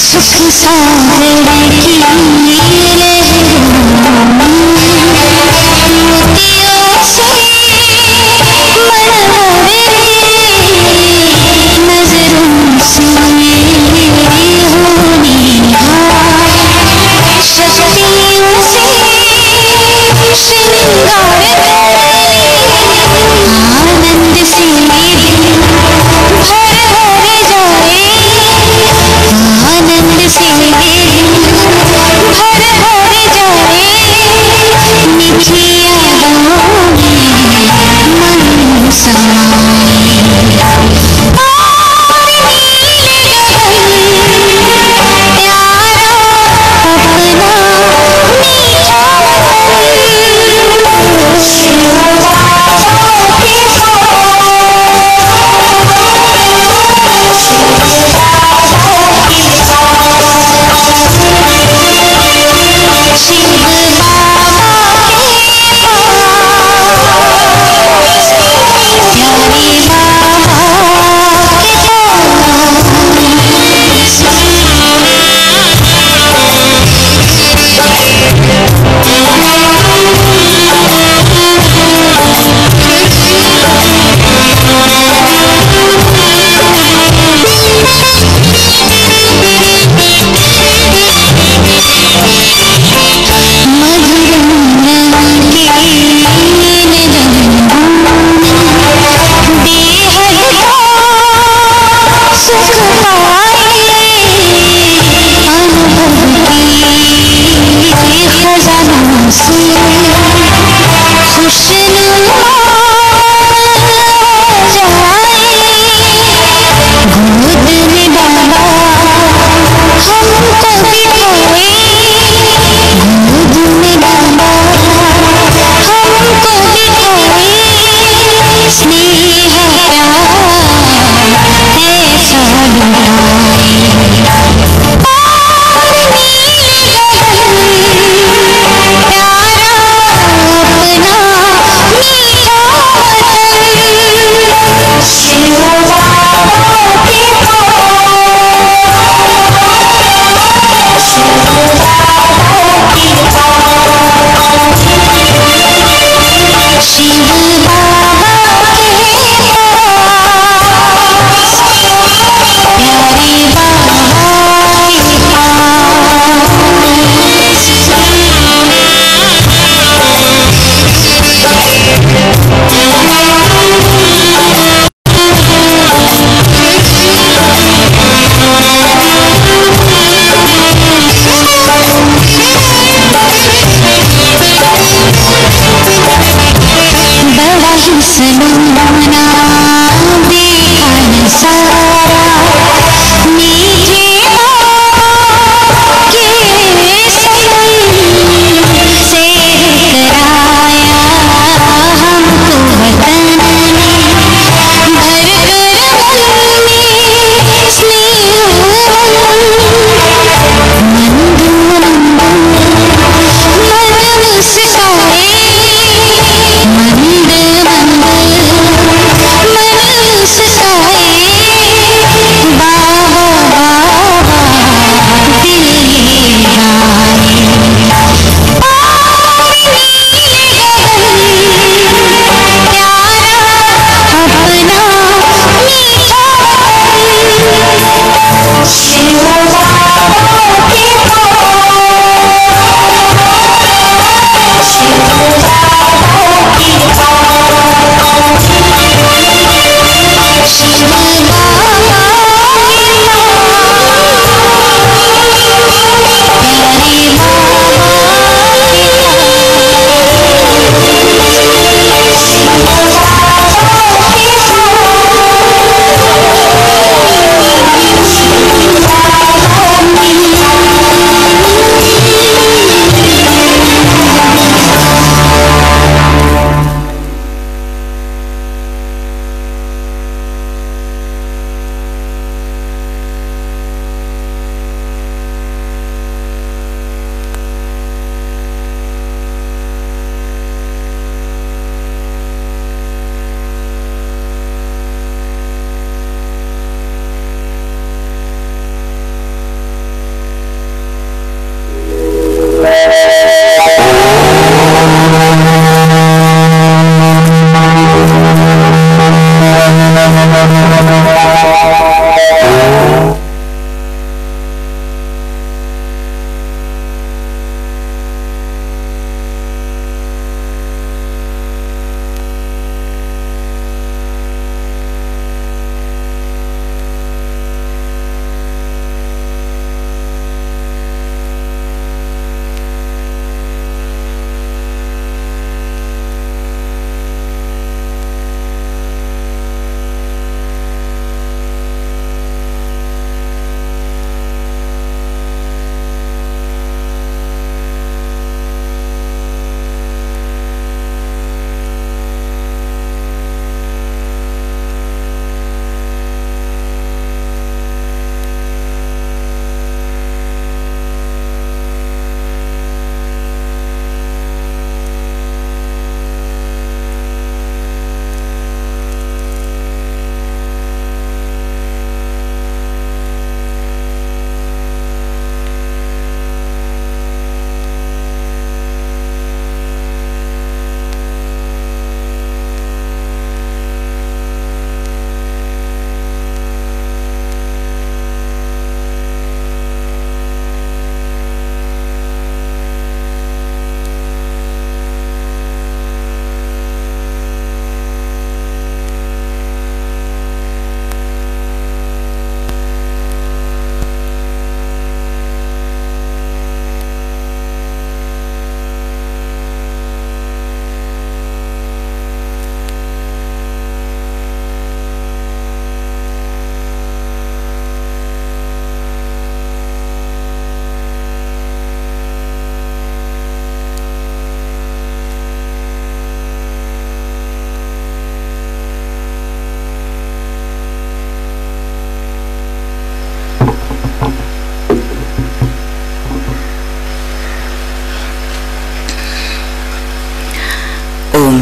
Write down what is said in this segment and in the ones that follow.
सुख सागर की मोतियों से मनोरे नजरों से होनी शक्तियों से श्रृंगार आनंद से भर भर जाए आनंद से भर भर जाए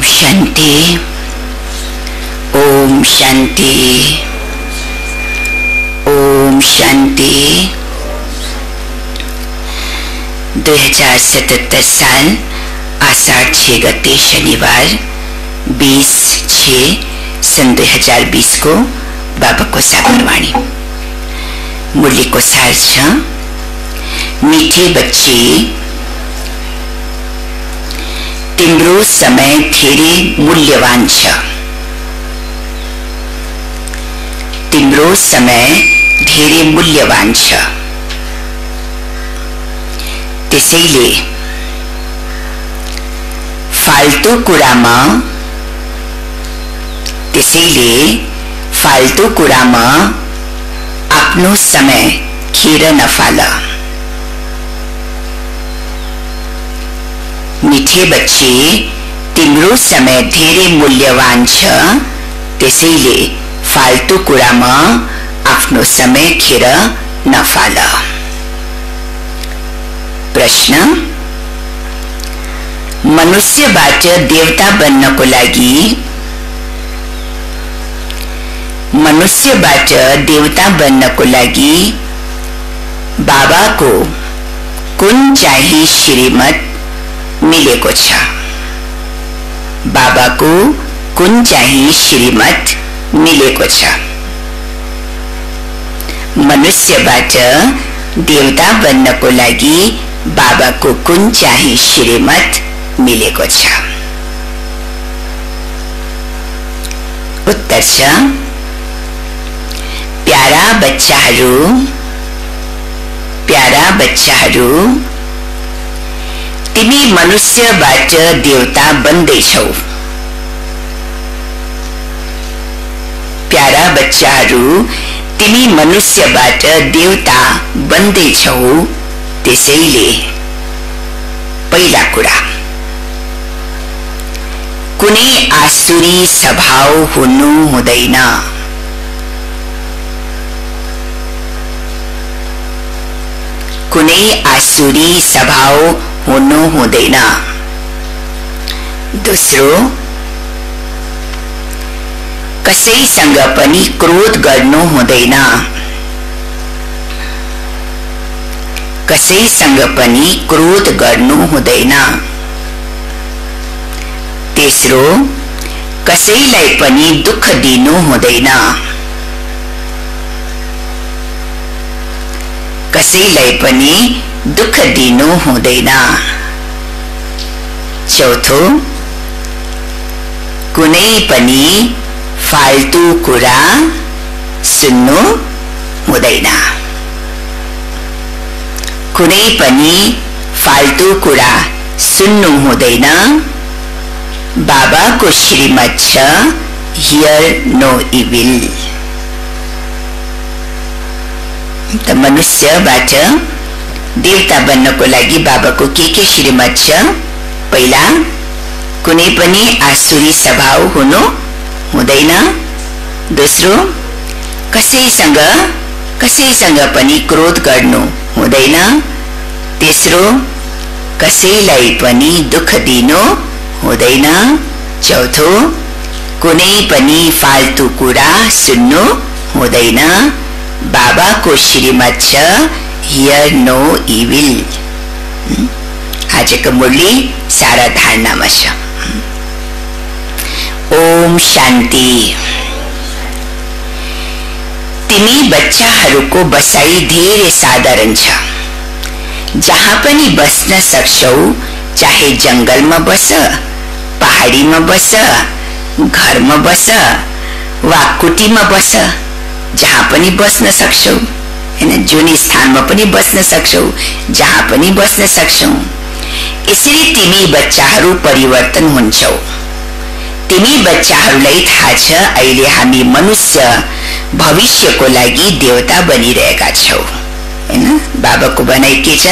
शान्ति, ओम शान्ति, ओम शान्ति। 2077 साल आषाढ़ 6 गते शनिवार 20/6 सन 2020 को बाबा को साबरवाणी। मूल्य को सार छ, मीठे बच्चे तिम्रो समय धेरै मूल्यवान छ। तिम्रो समय धेरै मूल्यवान छ। त्यसैले फाल्तु कुरामा आफ्नो समय खेर नफाल। मीठे बच्चे तिम्रो समय धेरै मूल्यवान छ, त्यसैले फाल्तु कुरामा आफ्नो समय खेर नफाल। प्रश्न, मनुष्यबाट देवता बन्नको लागि बाबाको कुन चाहिँ श्रीमत मिलेको छ? बाबाको कुन चाहिँ श्रीमत मिलेको छ? मनुष्यबाट देवता बन्नको लागि बाबाको कुन चाहिँ श्रीमत मिलेको छ? उत्तर छ, प्यारा बच्चाहरू, तिमी मनुष्यबाट देवता बन्दैछौ। प्यारा बच्चाहरू, तिमी मनुष्यबाट देवता बन्दैछौ। त्यसैले पहिला कुरा, कुनै आसुरी स्वभाव हुनु हुँदैन। कुनै आसुरी स्वभाव हुनु हुँदैन। दोस्रो, कसैसँग पनि क्रोध गर्नु हुँदैन। कसैसँग पनि क्रोध गर्नु हुँदैन। तेस्रो, कसैलाई पनि दुःख दिनु हुँदैन। कसैलाई पनि दुःख दिनु हुँदैन। चौथो, कुनै पनि फाल्तु कुरा सुन्नु हुँदैन। कुनै पनि फाल्तु कुरा सुन्नु हुँदैन। बाबाको श्रीमत छ, हियर नो इविल। त मनुष्यबाट देवता बन्नको लागि बाबाको के श्रीमत छ? पहिला, कुनै पनि आसुरी स्वभाव हुनु हुँदैन। दोस्रो, कसैसँग पनि क्रोध गर्नु हुँदैन। तेस्रो, कसैलाई पनि दुःख दिनु हुँदैन। चौथो, कुनै पनि फाल्तु कुरा सुन्नु हुँदैन। बाबाको श्रीमत छ, हियर नो इविल। आजको मुरली सारा धारणामा छ। ओम शान्ति। तिमी बच्चाहरूको बसाई धेरै साधारण छ। जहाँ पनि बस्न सक्छौ, चाहे जंगलमा बस, पहाडीमा बस, घरमा बस वा कुटीमा बस, जहाँ पनि बस्न सक्छौ। हैन, जुन स्थानमा पनि बस्न सक्छौ, जहाँ पनि बस्न सक्छौ। यसरी तिमी बच्चाहरू परिवर्तन हुन्छौ। तिमी बच्चाहरूलाई थाहा छ, अहिले हामी मनुष्य भविष्यको लागि देवता बनिरहेका छौ। हैन, बाबाको भनाइ के छ?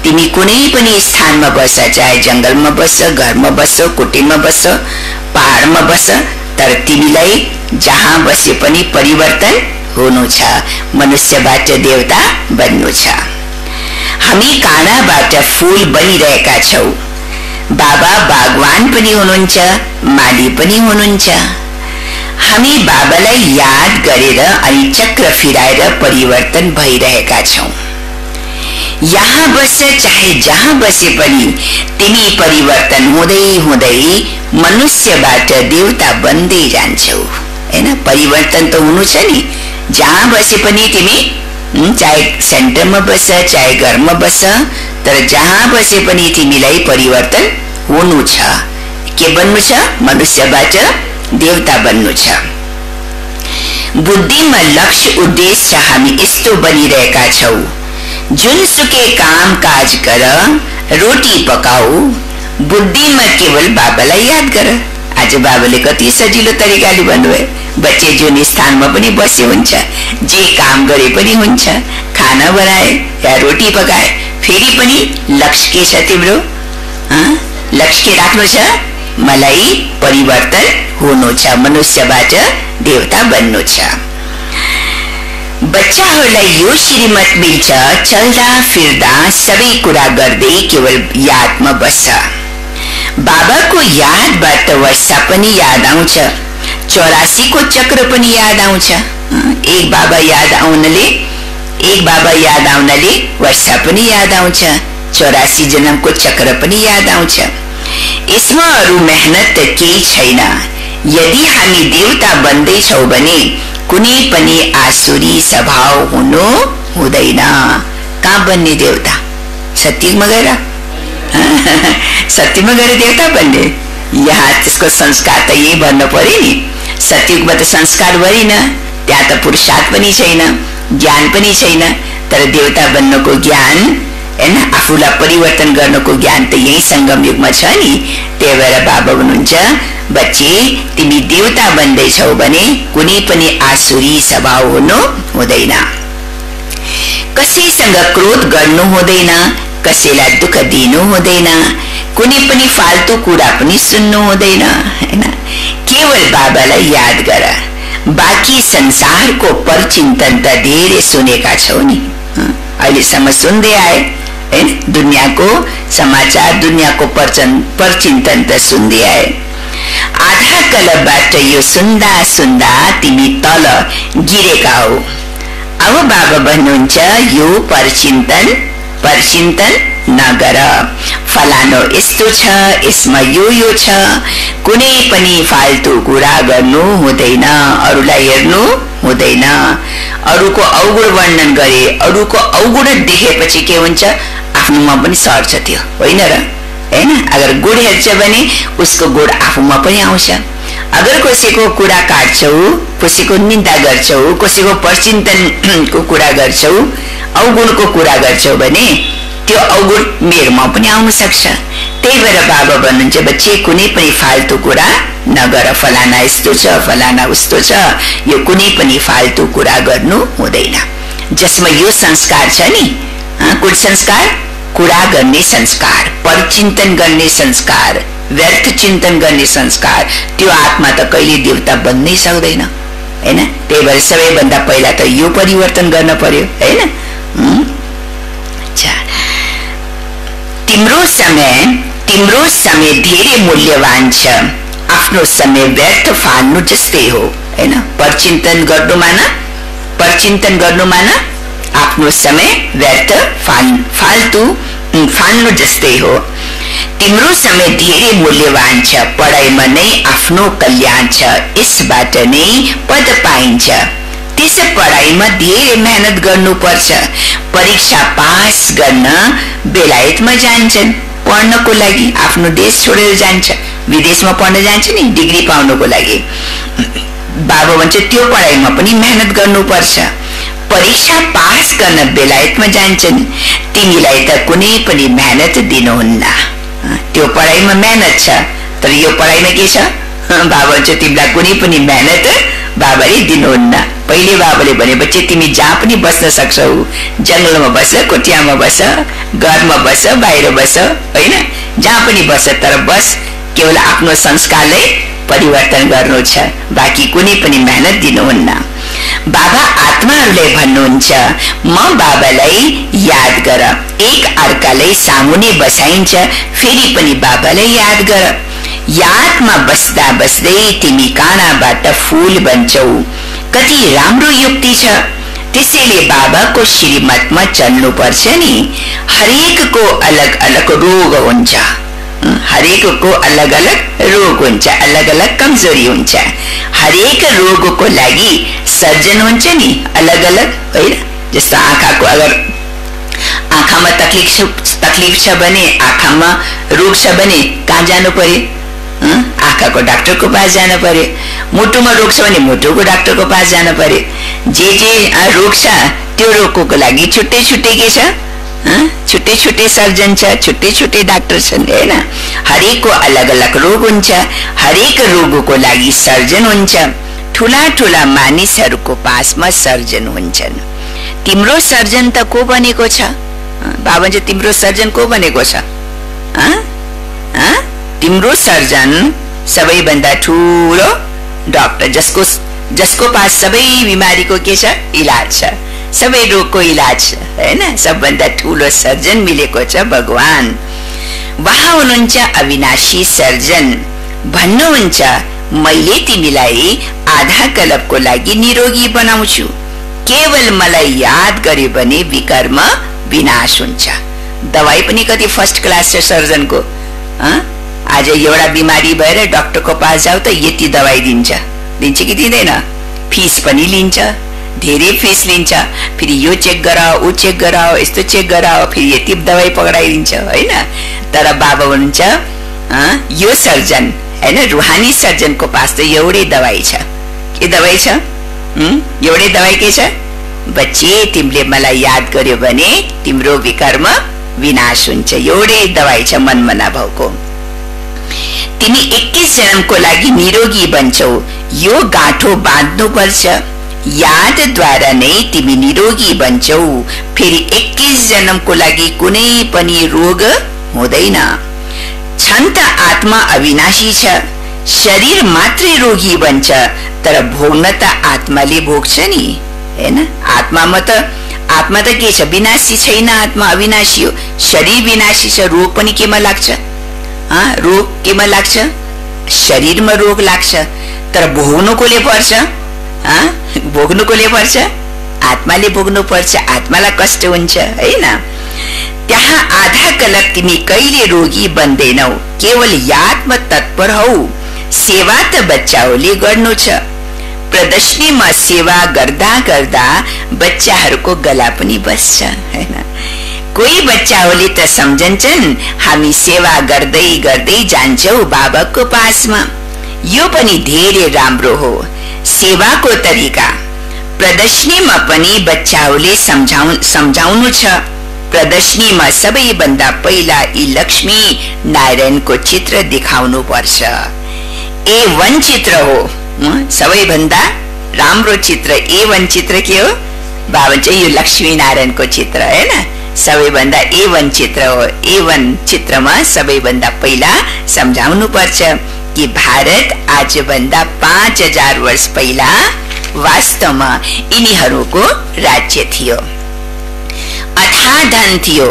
तिमी कुनै पनि स्थानमा बस, चाहे जंगलमा बस, घरमा बस, कुटीमा बस, पहाडमा बस, तर तिमीलाई जहाँ बसे पनि परिवर्तन हुनु छ। मनुष्यबाट देवता बन्नु छ। हामी काँडाबाट फूल बनिरहेका छौ। बाबा बागवान पनि हुनुहुन्छ, माली पनि हुनुहुन्छ। हामी बाबालाई याद गरेर अनि चक्र फिराएर परिवर्तन भइरहेका छौं। यहाँ बस चाहे जहाँ बसे पनि तिमी परिवर्तन हुँदै हुँदै मनुष्यबाट देवता बन्दै जान्छौ। हैन, परिवर्तन त हुनु छ नि। जहाँ बसे पनि तिमी चाहे सेन्टरमा बस चाहे घरमा बस, तर जहाँ बसे पनि तिमीलाई परिवर्तन हुनु छ। के बन्नु छ? मनुष्यबाट देवता बन्नु छ। बुद्धिमा लक्ष्य उद्देश्य हामी यस्तो बनिरहेका छौ, जुनसुकै काम काज गर, रोटी पकाऊ, बुद्धिमा केवल बाबालाई याद गर। आज बाबाले कति सजिलो तरिकाले भन्नुभयो। बच्चे जुन स्थानमा पनि बसे हुन्छ, जे काम गरे पनि हुन्छ, खाना बनाए या रोटी पकाए, फेरि पनि लक्ष्य के छ तिम्रो? लक्ष्य के राख्नु छ? मलाई परिवर्तन हुनु छ, मनुष्यबाट देवता बन्नु छ। बच्चाहरूलाई यो श्रीमत मिल्छ, चल्दा फिर्दा सबै कुरा गर्दै केवल यादमा बस। बाबाको यादबाट वर्षा पनि याद आउँछ, 84 को चक्र पनि याद आउँछ। एक बाबा याद आउनाले वर्षा पनि याद आउँछ, 84 जन्मको चक्र पनि याद आउँछ। यसमा अरू मेहनत त केही छैन। यदि हामी देवता बन्दैछौ भने कुनै पनि आसुरी स्वभाव हुनु हुँदैन। कहाँ बन्ने देवता? सत्यमा गएर सत्यमा गएर देवता बन्ने। यहाँ त्यसको संस्कार त यही भन्न पर्यो नि। सत्ययुगमा त संस्कार भरिन, त्यहाँ त पुरुषार्थ पनि छैन, ज्ञान पनि छैन, तर देवता बन्नको ज्ञान हैन, आफूलाई परिवर्तन गर्नको ज्ञान त यही संगम युगमा छ नि। त्यही भएर बाबा भन्नुहुन्छ, बच्चे तिमी देवता बन्दैछौ भने कुनै पनि आसुरी स्वभाव हुनु हुँदैन। कसैसँग क्रोध गर्नु हुँदैन, कसैलाई दुःख दिनु हुँदैन, कुनै पनि फाल्तु कुरा पनि सुन्नु हुँदैन। हैन, केवल बाबालाई याद गर। बाँकी संसारको परचिन्तन त धेरै सुनेका छौ नि, अहिलेसम्म सुन्दै आए हैन। दुनियाँको समाचार, दुनियाँको परचिन्तन त सुन्दै आए। आधा कलबाट यो सुन्दा सुन्दा तिमी तल गिरेका हौ। अब बाबा भन्नुहुन्छ, यो परचिन्तन नगर। फलानो यस्तो छ, यसमा यो छ, कुनै पनि फाल्तु कुरा गर्नु हुँदैन, अरूलाई हेर्नु हुँदैन। अरूको अवगुण वर्णन गरे, अरूको अवगुण देखेपछि के हुन्छ? आफ्नोमा पनि सर्छ त्यो, होइन र? हैन, अगर गुण हेर्छ भने उसको गुण आफूमा पनि आउँछ। अगर कसैको कुरा काट्छौ, कसैको निन्दा गर्छौ, कसैको परचिन्तनको कुरा गर्छौ, अवगुणको कुरा गर्छौ भने त्यो अवगुण मेरोमा पनि आउन सक्छ। त्यही भएर बाबा भन्नुहुन्छ, बच्चे कुनै पनि फाल्तु कुरा नगर। फलाना यस्तो छ, फलाना उस्तो छ, यो कुनै पनि फाल्तु कुरा गर्नु हुँदैन। जसमा यो संस्कार छ नि, कुन संस्कार? कुरा गर्ने संस्कार, परचिन्तन गर्ने संस्कार, व्यर्थ चिन्तन गर्ने संस्कार, त्यो आत्मा त कहिले देवता बन्नै सक्दैन। हैन, त्यही भएर सबैभन्दा पहिला त यो परिवर्तन गर्न पर्यो। हैन, तिम्रो समय धेरै मूल्यवान छ, आफ्नो समय व्यर्थ फाल्नु जस्तै हो। हैन, परचिन्तन गर्नु माना आफ्नो समय व्यर्थ फाल्नु जस्तै हो। तिम्रो समय धेरै मूल्यवान छ, पढाइमा नै आफ्नो कल्याण छ, यसबाट नै पद पाइन्छ। त्यस पढाइमा धेरै मेहनत गर्नुपर्छ। परीक्षा पास गर्न बेलायतमा जान्छन् पढ्नको लागि, आफ्नो देश छोडेर जान्छ, विदेशमा पढ्न जान्छ नि डिग्री पाउनको लागि। बाबा भन्छ त्यो पढाइमा पनि मेहनत गर्नुपर्छ। परीक्षा पास गर्न बेलायतमा जान्छन्, तिमीलाई त कुनै पनि मेहनत दिनुहुन्न। त्यो पढाइमा मेहनत छ, तर यो पढाइमा के छ? बाबा भन्छ तिमीलाई कुनै पनि मेहनत बाबाले दिनुहुन्न। पहिले बाबाले भने, बच्चे तिमी जहाँ पनि बस्न सक्छौ, जंगलमा बस, कोठियामा बस, घरमा बस, बाहिर बस, होइन, जहाँ पनि बस, तर बस केवल आफ्नो संस्कारलाई परिवर्तन गर्नु छ, बाँकी कुनै पनि मेहनत दिनुहुन्न। बाबा आत्माहरूलाई भन्नुहुन्छ, म बाबालाई याद गर। एक अर्कालाई सामुने बसाइन्छ, फेरि पनि बाबालाई याद गर। यादमा बस्दा बस्दै तिमी कानाबाट फूल बन्छौ। कति राम्रो युक्ति छ। त्यसैले बाबाको श्रीमतमा चल्नुपर्छ नि। हरेकको अलग अलग रोग हुन्छ, हरेकको अलग अलग रोग हुन्छ, अलग अलग कमजोरी हुन्छ। हरेक रोगको लागि सर्जन हुन्छ नि, अलग अलग, होइन? जस्तो आँखाको अगर आँखामा तकलिफ छ भने, आँखामा रोग छ भने कहाँ जानु पर्यो? आँखाको डाक्टरको पास जानु पर्यो। मुटुमा रोग छ भने मुटुको डाक्टरको पास जानु पर्यो। जे रोग छ त्यो रोगको लागि छुट्टै छुट्टै के छ, छुट्टै छुट्टै सर्जन छ, छुट्टै छुट्टै डाक्टर छन्, होइन? हरेकको अलग अलग रोग हुन्छ, हरेक रोगको लागि सर्जन हुन्छ। ठुला ठुला मानिसहरूको पासमा सर्जन हुन्छन्। तिम्रो सर्जन त को बनेको छ? बाबा चाहिँ तिम्रो सर्जन को बनेको छ? तिम्रो सर्जन सबैभन्दा ठुलो डाक्टर, जसको पास सबै बिमारीको के छ? इलाज छ, सबै रोगको इलाज छ, हैन? सबभन्दा ठुलो सर्जन मिलेको छ भगवान। उहाँ हुनुहुन्छ अविनाशी सर्जन। भन्नुहुन्छ मैले तिमीलाई आधा कल्पको लागि निरोगी बनाउँछु। केवल मलाई याद गर्यो भने विकर्म विनाश हुन्छ। दवाई पनि कति फर्स्ट क्लास छ सर्जनको। आज एउटा बिमारी भएर डाक्टरको पास जाऊ त यति दवाई दिन्छ कि दिँदैन? फिस पनि लिन्छ, धेरै फिस लिन्छ। फेरि यो चेक गराओ, ऊ चेक गराओ, यस्तो चेक गराओ, फेरि यति दवाई पकडाइदिन्छ, होइन? तर बाबा हुनुहुन्छ यो सर्जन, होइन? रुहानी सर्जनको पास त एउटै दवाई छ। के दवाई छ? एउटै दवाई के छ? बच्चे तिमीले मलाई याद गर्यो भने तिम्रो विकर्म विनाश हुन्छ। एउटै दवाई छ मनमना भाउको। तिमी 21 जन्मको लागि निरोगी बन्छौ। यो गाँठो बाँध्नुपर्छ। यादद्वारा नै तिमी निरोगी बन्छौ। फेरि 21 जन्मको लागि कुनै पनि रोग हुँदैन। छन् त आत्मा अविनाशी छ, शरीर मात्रै रोगी बन्छ, तर भोग्न त आत्माले भोग्छ नि, हैन? आत्मा त के छ? विनाशी छैन। आत्मा अविनाशी हो। शरीर विनाशी छ। रोग पनि केमा लाग्छ? रोग केमा लाग्छ? शरीरमा रोग लाग्छ। तर भोग्नुकोले पर्छ, भोग्नुकोले पर्छ, आत्माले भोग्नु पर्छ। आत्मालाई कष्ट हुन्छ, हैन? त्यहाँ आधा कल्प तिमी कहिले रोगी बन्दैनौ। केवल यादमा तत्पर हौ। सेवा त बच्चाहरूले गर्नु छ। प्रदर्शनीमा सेवा गर्दा गर्दा बच्चाहरूको गला पनि बस्छ, हैन? कोही बच्चाहरूले त सम्झन्छन् हामी सेवा गर्दै गर्दै जान्छौ बाबाको पासमा। यो पनि धेरै राम्रो हो सेवाको तरिका। प्रदर्शनीमा पनि बच्चाहरूले सम्झाउनु छ। प्रदर्शनीमा सबैभन्दा पहिला यी लक्ष्मी नारायणको चित्र देखाउनु पर्छ। A1 चित्र हो, सबैभन्दा राम्रो चित्र। A1 चित्र के हो? बाबा चाहिँ यो लक्ष्मी नारायणको चित्र, हैन? सबैभन्दा A1 चित्र हो। A1 चित्रमा सबैभन्दा पहिला सम्झाउनु पर्छ कि भारत आजभन्दा 5000 वर्ष पहिला वास्तवमा यिनीहरूको राज्य थियो। अथाह धन थियो,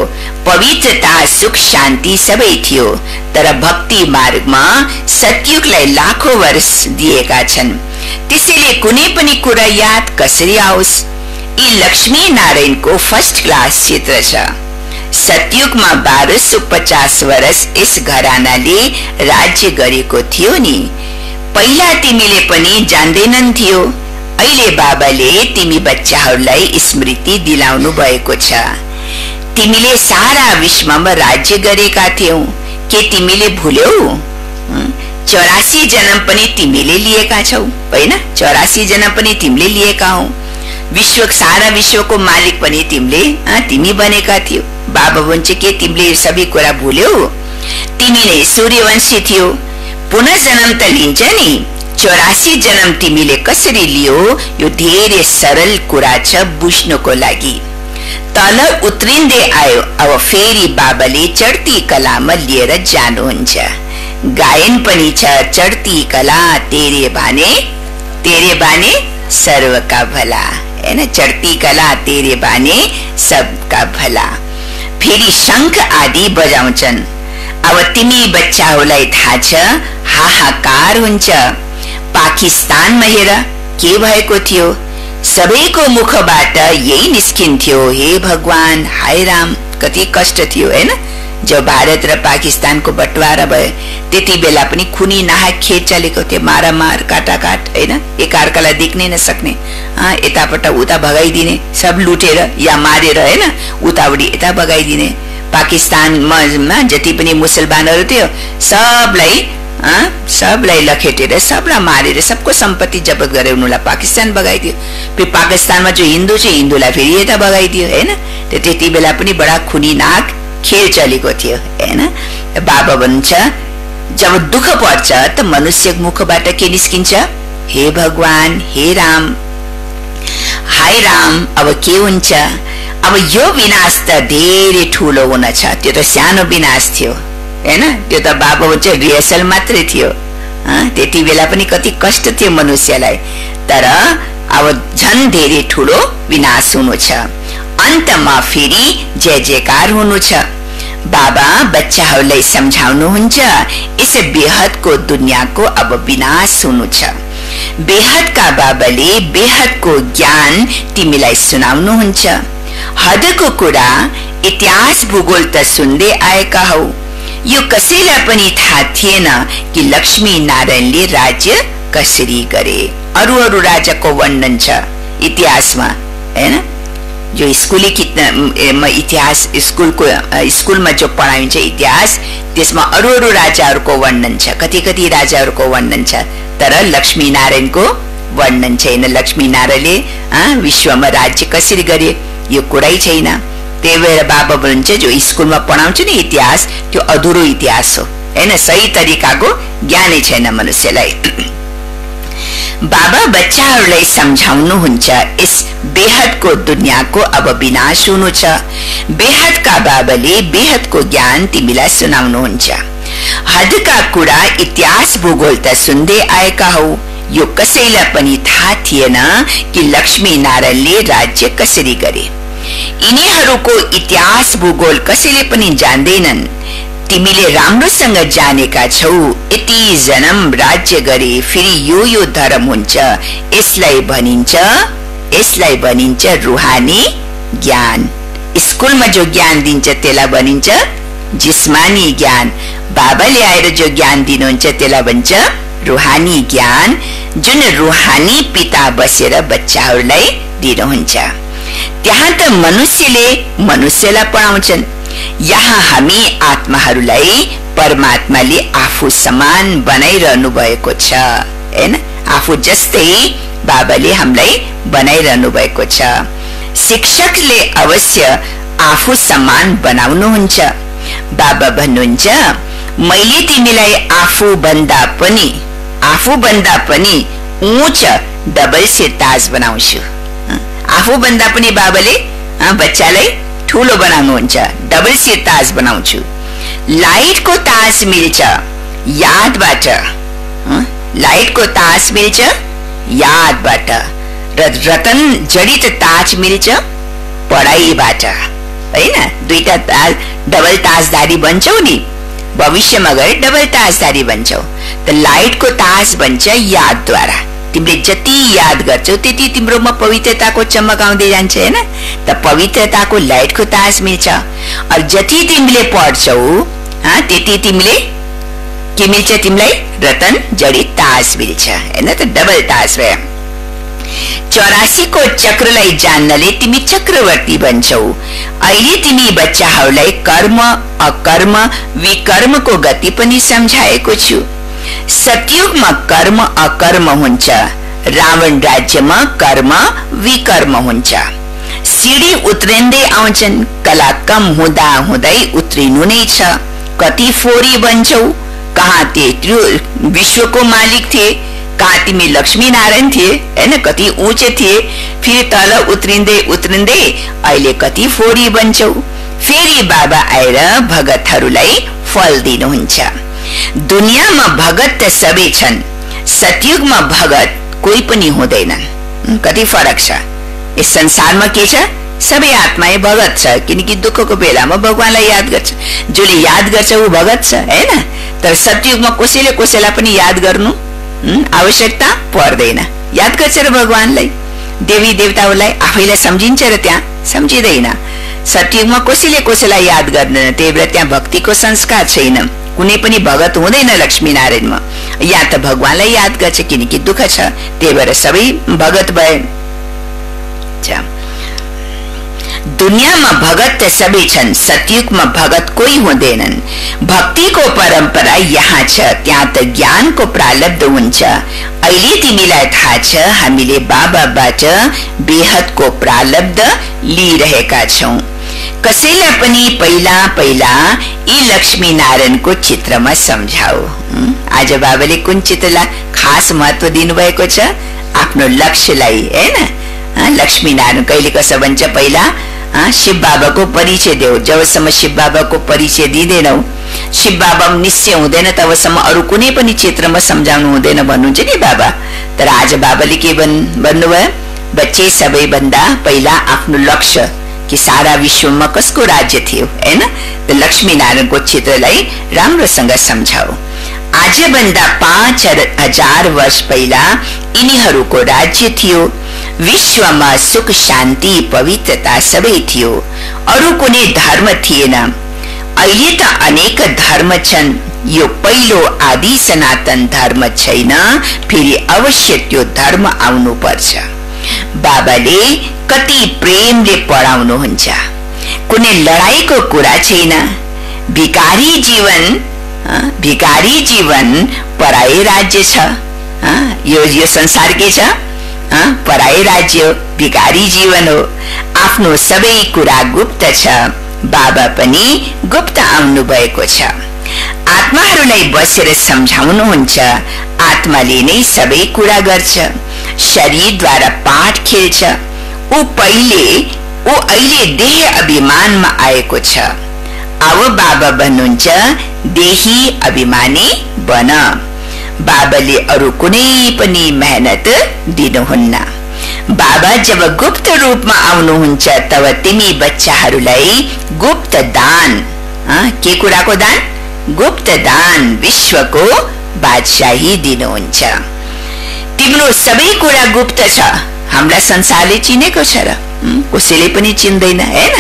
पवित्रता, सुख, शान्ति सबै थियो। तर भक्ति मार्गमा सतयुगलाई लाखौं वर्ष दिएका छन्। त्यसैले कुनै पनि कुरा याद कसरी आओस्? यी लक्ष्मी नारायणको फर्स्ट क्लास चित्र छ। सतयुगमा 1250 वर्ष यस घरानाले राज्य गरेको थियो नि। पहिला तिमीले पनि जान्दैनन् थियो। अहिले बाबाले तिमी बच्चाहरूलाई स्मृति दिलाउनु भएको छ। तिमीले सारा विश्वमा राज्य गरेका थियौ। के तिमीले भुल्यौ? 84 जन्म पनि तिमीले लिएका छौ, हैन? 84 जन्म पनि तिमीले लिएका हौ। सारा विश्वको मालिक पनि तिमी बनेका थियौ। बाबा भन्छ के तिमीले सबै कुरा भुल्यौ? तिमी नै सूर्यवंशी थियौ। पुनः जन्म त लिन्छ नि। 84 जन्म तिमीले कसरी लियो यो धेरै सरल कुरा छ बुझ्नको लागि। तल उत्रिँदै आयो। अब फेरि बाबाले चढ्ती कलामा लिएर जानुहुन्छ। गायन पनि छ चढ्ती कला तेरे बाने सर्वका भला, हैन? चढ्ती कला तेरे बाने सबका भला। फेरि शंख आदि बजाउँछन्। अब तिमी बच्चाहरूलाई थाहा छ हाहाकार हुन्छ। पाकिस्तानमा हेर के भएको थियो, सबैको मुखबाट यही निस्किन्थ्यो, हे भगवान, हाय राम, कति कष्ट थियो हैन। जो भारत र पाकिस्तानको बटवारा भयो त्यति बेला पनि खुनी नाहक खेल चलेको थियो, मारामार काटाकाट हैन, एकअर्कालाई देख्नै नसक्ने, यतापट्टा उता भगाइदिने, सब लुटेर या मारेर हैन, उताउडी यता भगाइदिने। पाकिस्तानमा जति पनि मुसलमानहरू थियो सबलाई लखेटेर, सबलाई मारेर, सबको सम्पत्ति जब्त गरेर उनीलाई पाकिस्तान भगाइदियो। फेरि पाकिस्तानमा जो हिन्दू छ हिन्दूलाई फेरि यता भगाइदियो हैन। त्यति बेला पनि बडा खुनी नाक खेल चलेको थियो हैन। बाबा भन्छ जब दुःख पर्छ त मनुष्यको मुखबाट के निस्किन्छ, हे भगवान, हे राम, हाय राम, अब के हुन्छ, अब यो विनाश त धेरै ठूलो हुन छ, त्यो त सानो विनाश थियो हैन, त्यो त बाबा भन्छ रिहर्सल मात्रै थियो। त्यति बेला पनि कति कष्ट थियो मनुष्यलाई, तर अब झन् धेरै ठूलो विनाश हुनु छ, अन्तमा फेरि जय जयकार हुनु छ। बाबा बच्चाहरूलाई सम्झाउनुहुन्छ यस बेहदको दुनियाँको अब विनाश हुनु छ। बेहदका बाबाले बेहदको ज्ञान तिमीलाई सुनाउनुहुन्छ। हदको कुरा इतिहास भूगोल त सुन्दै आएका हौ, यो कसैलाई पनि थाहा थिएन कि लक्ष्मी नारायणले राज्य कसरी गरे। अरू राजाको वर्णन छ इतिहासमा हैन, जो स्कुली इतिहास स्कुलमा जो पढाइन्छ इतिहास, त्यसमा अरू राजाहरूको वर्णन छ, कति राजाहरूको वर्णन छ, तर लक्ष्मी नारायणको वर्णन छैन। लक्ष्मी नारायणले विश्वमा राज्य कसरी गरे यो कुरै छैन। त्यही भएर बाबा भन्छ जो स्कुलमा पढाउँछ नि इतिहास, त्यो अधुरो इतिहास हो हैन, सही तरिकाको ज्ञानै छैन मनुष्यलाई। बाबा बच्चाहरूलाई सम्झाउनुहुन्छ यस बेहदको दुनियाँको अब विनाश हुनु छ। बेहदका बाबाले बेहदको ज्ञान तिमीलाई सुनाउनुहुन्छ। हदका कुरा इतिहास भूगोल त सुन्दै आएका हौ, यो कसैलाई पनि थाहा थिएन कि लक्ष्मी नारायणले राज्य कसरी गरे। यिनीहरूको इतिहास भूगोल कसैले पनि जान्दैनन्, तिमीले राम्रोसँग जानेका छौ। यति जन्म राज्य गरे फेरि यो धर्म हुन्छ, यसलाई भनिन्छ रुहानी ज्ञान। स्कुलमा जो ज्ञान दिन्छ त्यसलाई भनिन्छ जिस्मानी ज्ञान। बाबाले आएर जो ज्ञान दिनुहुन्छ त्यसलाई भन्छ रुहानी ज्ञान, जुन रुहानी पिता बसेर बच्चाहरूलाई दिनुहुन्छ। त्यहाँ त मनुष्यलाई पढाउँछन्, यहाँ हामी आत्माहरूलाई परमात्माले आफू समान बनाइरहनु भएको छ हैन, आफू जस्तै बाबाले हामीलाई बनाइरहनु भएको छ। शिक्षकले अवश्य आफू समान बनाउनुहुन्छ। बाबा भन्नुहुन्छ मैले तिमीलाई आफू भन्दा पनि उच्च डबल सिरताज बनाउँछु। आफू भन्दा पनि बाबाले बच्चालाई ठूलो बनाउनुहुन्छ, डबल सिरताज बनाउँछु। लाइटको तास मिल्छ यादबाट, लाइटको तास मिल्छ यादबाट, र रतन जडित ताज मिल्छ पढाइबाट हैन। दुईटा ताज डबल ताजधारी बन्छौ नि, भविष्यमा गएर डबल ताजधारी बन्छौ। त लाइटको ताज बन्छ यादद्वारा, तिमीले जति याद गर्छौ त्यति तिम्रोमा पवित्रताको चमक आउँदै जान्छ हैन। त पवित्रताको लाइटको ताज मिल्छ। और जति तिमीले पढ्छौ त्यति तिमीले के मिल्छ, तिमीलाई रतन जडित ताज मिल्छ हैन। त डबल ताज भयो। 84 को चक्रलाई जान्नले तिमी चक्रवर्ती बन्छौ। अहिले तिमी बच्चाहरूलाई कर्म अकर्म विकर्मको गति पनि सम्झाएको छु। सतयुगमा कर्म अकर्म हुन्छ, रावण राज्यमा कर्म विकर्म हुन्छ। सिडी उत्रिँदै आउँछन्, कला कम हुँदा हुँदै उत्रिनु नै छ। कति फोरी बन्छौ, कहाँ तेत्रो विश्वको मालिक थिए, कहाँ तिमी लक्ष्मी नारायण थिए हैन, कति ऊँचे थिए, फेरि तल उत्रिँदै उत्रिँदै अहिले कति फोरी बन्छौ। फेरि बाबा आएर भगतहरूलाई फल दिनुहुन्छ। दुनियाँमा भगत त सबै छन्, सतयुगमा भगत कोही पनि हुँदैनन्। कति फरक छ। यस संसारमा के छ, सबै आत्मा भगत छ, किनकि दुःखको बेलामा भगवानलाई याद गर्छ। जसले याद गर्छ ऊ भगत छ हैन। त तर सतयुगमा कसैलाई पनि याद गर्नु आवश्यकता पर्दैन। याद गर्छ र भगवानलाई, देवी देवताहरूलाई, आफैलाई सम्झिन्छ र त्यहाँ सम्झिँदैन। सतयुगमा कसैलाई याद गर्दैन, त्यही भएर त्यहाँ भक्तिको संस्कार छैन। कुनै पनि भगत हुँदैन लक्ष्मी नारायणमा। यहाँ त भगवानलाई याद गर्छ किनकि दुःख छ, त्यही भएर सबै भगत भए। दुनियाँमा भगत त सबै छन्, सतयुगमा भगत कोही हुँदैनन्। भक्तिको परम्परा यहाँ छ, त्यहाँ त ज्ञानको प्रारब्ध हुन्छ। अहिले तिमीलाई थाहा छ हामीले बाबाबाट बेहदको प्रारब्ध लिइरहेका छौं। कसैलाई पनि पहिला यी लक्ष्मी नारायणको चित्रमा सम्झाऊ। आज बाबाले कुन चित्रलाई खास महत्व दिनुभएको छ? आफ्नो लक्ष्यलाई, हैन? लक्ष्मी नारायण कहिले कसो भन्छ, पहिला शिव बाबाको परिचय देऊ। जबसम्म शिव बाबाको परिचय दिँदैनौ, शिव बाबा निश्चय हुँदैन, तबसम्म अरू कुनै पनि क्षेत्रमा सम्झाउनु हुँदैन भन्नुहुन्छ नि बाबा। तर आज बाबाले के भन्नुभयो? बच्चे सबैभन्दा पहिला आफ्नो लक्ष्य कि सारा विश्वमा कसको राज्य थियो, हैन? त लक्ष्मी नारायणको क्षेत्रलाई राम्रोसँग सम्झाऊ। आजभन्दा 5000 वर्ष पहिला यिनीहरूको राज्य थियो। विश्वमा सुख शान्ति पवित्रता सबै थियो, अरू कुनै धर्म थिएन। अहिले त अनेक धर्म छन्, यो पहिलो आदि सनातन धर्म छैन, फेरि अवश्य त्यो धर्म आउनु पर्छ। बाबाले कति प्रेमले पढाउनुहुन्छ, कुनै लडाईको कुरा छैन। भिकारी जीवन पराई राज्य छ। यो संसार के छ? पराई राज्य, भिकारी जीवन हो। आफ्नो सबै कुरा गुप्त छ। बाबा पनि गुप्त आउनु भएको छ। आत्माहरूलाई बसेर सम्झाउनुहुन्छ। आत्माले नै सबै कुरा गर्छ, शरीरद्वारा पाठ खेल्छ। ऊ अहिले देह अभिमानमा आएको छ। अब बाबा भन्नुहुन्छ देही अभिमानी बन। बाबाले अरू कुनै पनि मेहनत दिनुहुन्न। बाबा जब गुप्त रूपमा आउनुहुन्छ तब तिमी बच्चाहरूलाई गुप्त दान, के कुराको दान? गुप्त दान, विश्वको बादशाही दिनुहुन्छ। तिम्रो सबै कुरा गुप्त छ। हामीलाई संसारले चिनेको छ र कसैले पनि चिन्दैन, हैन?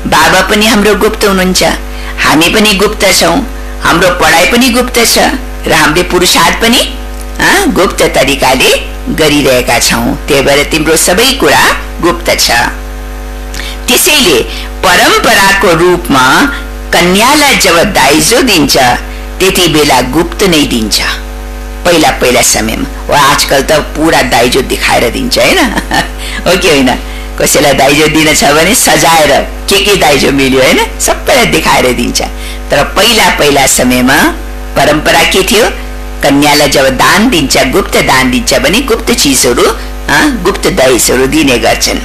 बाबा पनि हाम्रो गुप्त हुनुहुन्छ, हामी पनि गुप्त छौं। हाम्रो पढाइ पनि गुप्त छ र हामीले पुरुषार्थ पनि गुप्त तरिकाले गरिरहेका छौं। त्यही भएर तिम्रो सबै कुरा गुप्त छ। त्यसैले परम्पराको रूपमा कन्यालाई जब दाइजो दिन्छ त्यति बेला गुप्त नै दिन्छ। पहिला समयमा हो, आजकल त पूरा दाइजो दिखाएर दिन्छ, हैन? हो कि होइन? कसैलाई दाइजो दिन छ भने सजाएर के दाइजो मिल्यो, हैन? सबैलाई दिखाएर दिन्छ। तर पहिला समयमा परम्परा के थियो? कन्यालाई जब दान दिन्छ, गुप्त दान दिन्छ भने गुप्त चीजहरू, गुप्त दहेजहरू दिने गर्छन्।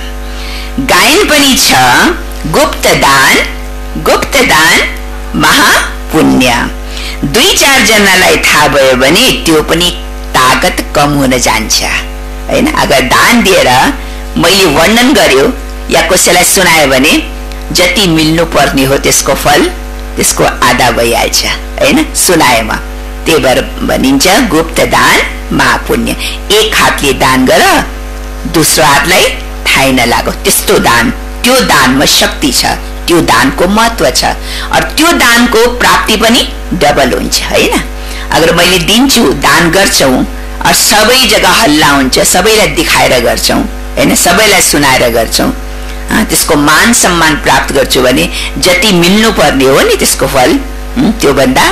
गायन पनि छ, गुप्त दान महापुण्य। 2-4 जनालाई थाहा भयो भने त्यो पनि ताकत कम हुन जान्छ, हैन? अगर दान दिएर मैले वर्णन गर्यो या कसैलाई सुनायो भने जति मिल्नु पर्ने हो त्यसको फल त्यसको आधा भइहाल्छ, हैन? सुनाएमा। त्यही भएर भनिन्छ गुप्त दान महापुण्य। एक हातले दान गर, दोस्रो हातलाई थाहै नलागो, त्यस्तो दान। त्यो दानमा शक्ति छ, त्यो दानको महत्व छ, और त्यो दानको प्राप्ति पनि डबल हुन्छ, हैन? अगर मैले दिन्छु, दान गर्छौं और सबै जग्गा हल्ला हुन्छ, सबैलाई दिखाएर गर्छौं, हैन? सबैलाई सुनाएर गर्छौं, त्यसको मान सम्मान प्राप्त गर्छु भने जति मिल्नु पर्ने हो नि त्यसको फल त्यो भन्दा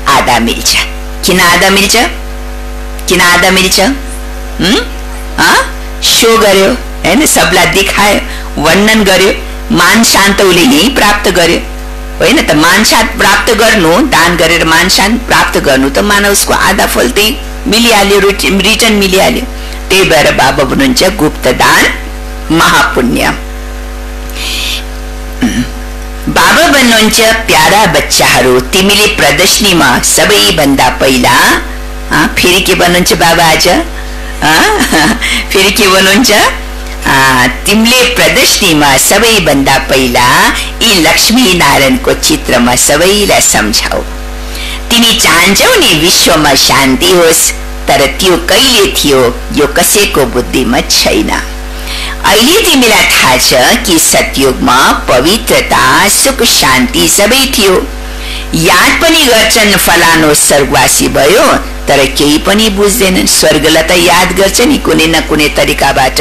आधा मिल्छ। किन आधा मिल्छ? शो गर्यो, हैन? सबलाई दिखायो, वर्णन गर्यो, मान शान्त उसले यही प्राप्त गर्यो, होइन त? मान शान्त प्राप्त गर्नु, दान गरेर मान शान्त प्राप्त गर्नु त मानव उसको आधा फल त्यही मिलिहाल्यो, रिटर्न मिलिहाल्यो। त्यही भएर बाबा भन्नुहुन्छ गुप्त दान महापुण्य। बाबा भन्नुहुन्छ प्यारा बच्चाहरू, तिमीले प्रदर्शनीमा सबैभन्दा पहिला फेरि के भन्नुहुन्छ बाबा आज? फेरि के भन्नुहुन्छ? तिमीले प्रदर्शनीमा सबैभन्दा पहिला यी लक्ष्मी नारायणको चित्रमा सबैलाई सम्झाऊ। तिमी चाहन्छौ नि विश्वमा शान्ति होस्, तर त्यो कहिले थियो यो कसैको बुद्धिमा छैन। अहिले तिमीलाई थाहा छ कि सतयुगमा पवित्रता, सुख, शान्ति सबै थियो। याद पनि गर्छन् फलानो स्वर्गवासी भयो, तर केही पनि बुझ्दैनन्। स्वर्गलाई त याद गर्छ नि, कुनै न कुनै तरिकाबाट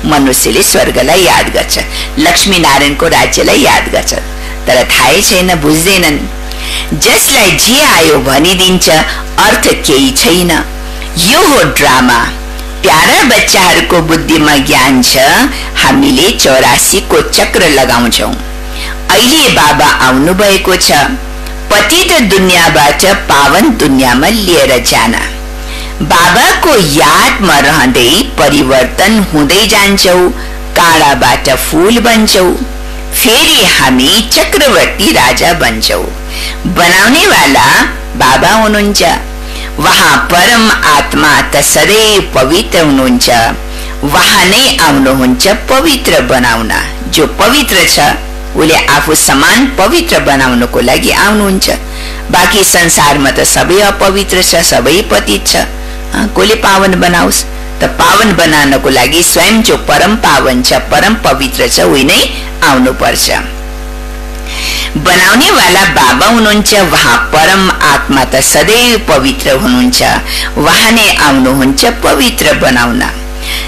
मनुष्यले स्वर्गलाई याद गर्छ, लक्ष्मी नारायणको राज्यलाई याद गर्छ, तर थाहै छैन, बुझ्दैनन्। जसलाई जे आयो भनिदिन्छ, अर्थ केही छैन। यो हो ड्रामा। प्यारा बच्चाहरूको बुद्धिमा ज्ञान छ, हामीले 84 को चक्र लगाउँछौं। अहिले बाबा आउनु भएको छ, पतित दुनियाँबाट पावन दुनियाँमा लिएर जान। बाबाको यादमा रहँदै परिवर्तन हुँदै जान्छौ, काँडाबाट फूल बन्छौ, फेरि हामी चक्रवर्ती राजा बन्छौ। बनाउने वाला बाबा हुनुहुन्छ, वहाँ परम आत्मा त सदैव पवित्र हुनुहुन्छ, वहाँ नै आउनुहुन्छ पवित्र बनाउन। जो पवित्र छ उले आफू समान पवित्र बनाउनको लागि आउनुहुन्छ। बाँकी संसारमा त सबै अपवित्र छ, सबै पतित छ। कोले पावन बनाओस्? त पावन बनाउनको लागि स्वयं जो परम पावन छ, परम पवित्र छ, उही नै आउनु पर्छ। बनाउने वाला बाबा हुनुहुन्छ, वहाँ परम आत्मा त सदैव पवित्र हुनुहुन्छ, वहाँ नै आउनुहुन्छ पवित्र बनाउन।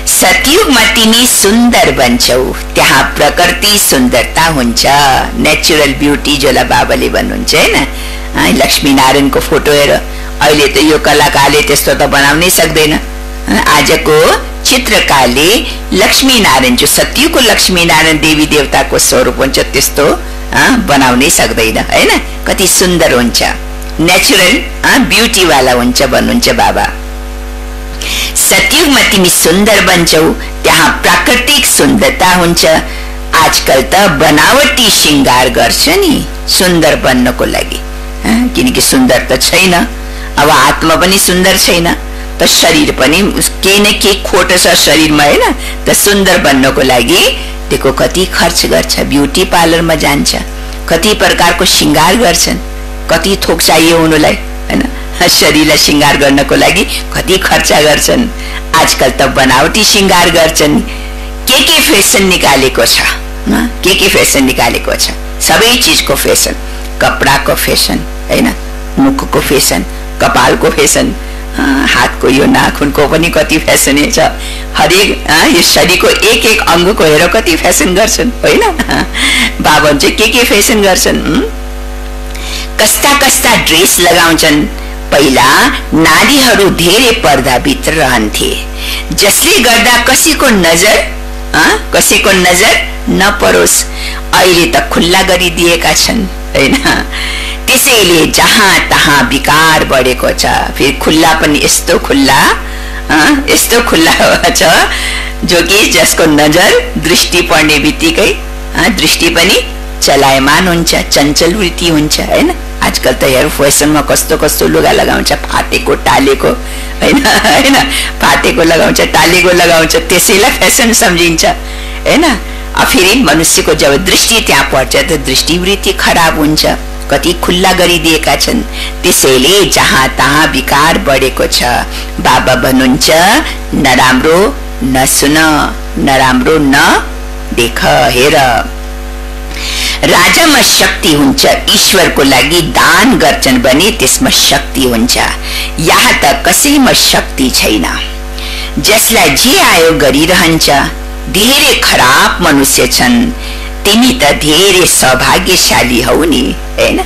सतयुगमा तिमी सुन्दर बन्छौ, त्यहाँ प्रकृति सुन्दरता हुन्छ, नेचुरल ब्यूटी जोला बाबाले भन्नुहुन्छ हैन। लक्ष्मी नारायणको फोटो हेर, अहिले त यो कलाकारले त्यस्तो त बनाउनै सक्दैन। आजको चित्रकारले लक्ष्मी नारायण, जो सतयुगको लक्ष्मी नारायण देवी देवताको स्वरूप हुन्छ, त्यस्तो बनाउनै सक्दैन हैन। कति सुन्दर हुन्छ, नेचुरल ब्यूटी वाला हुन्छ भन्नुहुन्छ बाबा। सतयुगमा तिमी सुन्दर बन्छौ, त्यहाँ प्राकृतिक सुन्दरता हुन्छ। आजकल त बनावटी श्रृंगार गर्छ नि सुन्दर बन्नको लागि, किनकि सुन्दर त छैन। अब आत्मा पनि सुन्दर छैन, त शरीर पनि केही न केही खोट छ शरीरमा हैन। त सुन्दर बन्नको लागि देखो कति खर्च गर्छ, ब्यूटी पार्लरमा जान्छ, कति प्रकारको श्रृंगार गर्छन्, कति थोक चाहियो उनीलाई हैन। शरीरलाई श्रृंगार गर्नको लागि कति खर्च गर्छन्। आजकल त बनावटी श्रृंगार गर्छन्। के फेसन निकालेको छ, के फेसन निकालेको छ, सबै चीजको फेसन, कपडाको फेसन हैन, मुखको फेसन, कपालको फेसन, हातको यो नाखुनको पनि कति फेसन छ। हरेक यो शरीरको एक एक अंगको हेर कति फेसन गर्छन् हैन। बाबा चाहिँ के फेसन गर्छन्, कस्ता कस्ता ड्रेस लगाउँछन्। पहिला नारीहरू धेरै पर्दाभित्र रहन्थे, जसले गर्दा कसैको नजर नपरोस्। अहिले त खुल्ला गरिदिएका छन् हैन। त्यसैले जहाँ तहाँ विकार बढेको छ। फेरि खुल्ला पनि यस्तो खुल्ला छ जो कि जसको नजर दृष्टि पर्ने बित्तिकै दृष्टि पनि चलायमान हुन्छ, चञ्चल वृत्ति हुन्छ हैन। आजकल त हेर फेसनमा कस्तो कस्तो लुगा लगाउँछ, फाटेको टालेको हैन, फाटेको लगाउँछ, टालेको लगाउँछ, त्यसैलाई फेसन सम्झिन्छ हैन। फेरि मनुष्यको जब दृष्टि त्यहाँ पर्छ त दृष्टिवृत्ति खराब हुन्छ। कति खुल्ला गरिदिएका छन्। त्यसैले जहाँ तहाँ विकार बढेको छ। बाबा भन्नुहुन्छ, नराम्रो नसुन, नराम्रो न देख, हेर। राजामा शक्ति हुन्छ, ईश्वरको लागि दान गर्छन् भने त्यसमा शक्ति हुन्छ। यहाँ त कसैमा शक्ति छैन। जसलाई जे आयो गरिरहन्छ। धेरै खराब मनुष्य छन्, तिमी त धेरै सौभाग्यशाली हौ नि हैन।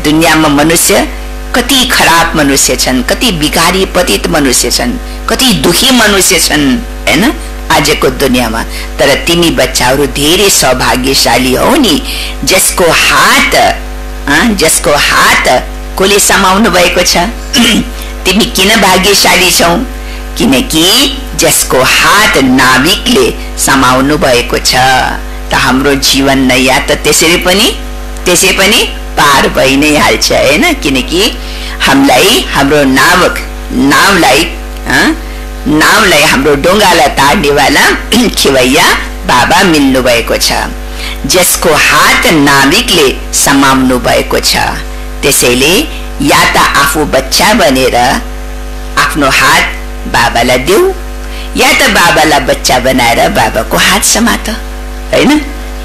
दुनियाँमा मनुष्य कति खराब मनुष्य छन्, कति बिगारी पतित मनुष्य छन्, कति दुखी मनुष्य छन् हैन आजको दुनियाँमा। तर तिमी बच्चाहरू धेरै सौभाग्यशाली हौ नि, जसको हात कोले समाउनु भएको छ। तिमी किन भाग्यशाली छौ? किनकि जसको हात नाविकले समाउनु भएको छ। त हाम्रो जीवन नैया त त्यसै पनि पार भइ नै हाल्छ हैन। किनकि हामीलाई हाम्रो नावलाई हाम्रो डोंगालाई ताड्ने वाला खेवैया बाबा मिल्नु भएको छ, जसको हात नाविकले समाउनु भएको छ। त्यसैले या त आफू बच्चा बनेर आफ्नो हात बाबालाई देऊ, या त बाबालाई बच्चा बनाएर बाबाको हात समात, हैन?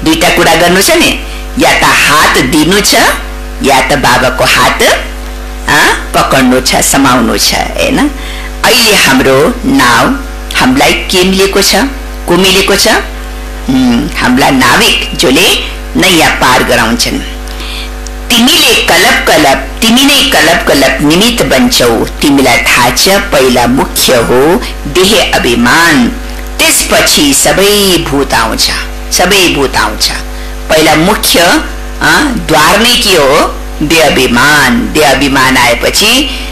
दुईटा कुरा गर्नु छ नि, या त हात दिनु छ या त बाबाको हात पकड्नु छ, समाउनु छ, हैन? अहिले हाम्रो नाउ हामीलाई के मिलेको छ, को मिलेको छ? हामीलाई नाविक जसले नैया पार गराउँछन्। तिमीले तिमी नै कलप निमित्त बन्छौ। तिमीलाई थाहा छ पहिला मुख्य हो देह अभिमान, त्यसपछि सबै भूत आउँछ, सबै भूत आउँछ। पहिला मुख्य द्वार नै के हो? देह अभिमान। देह अभिमान आएपछि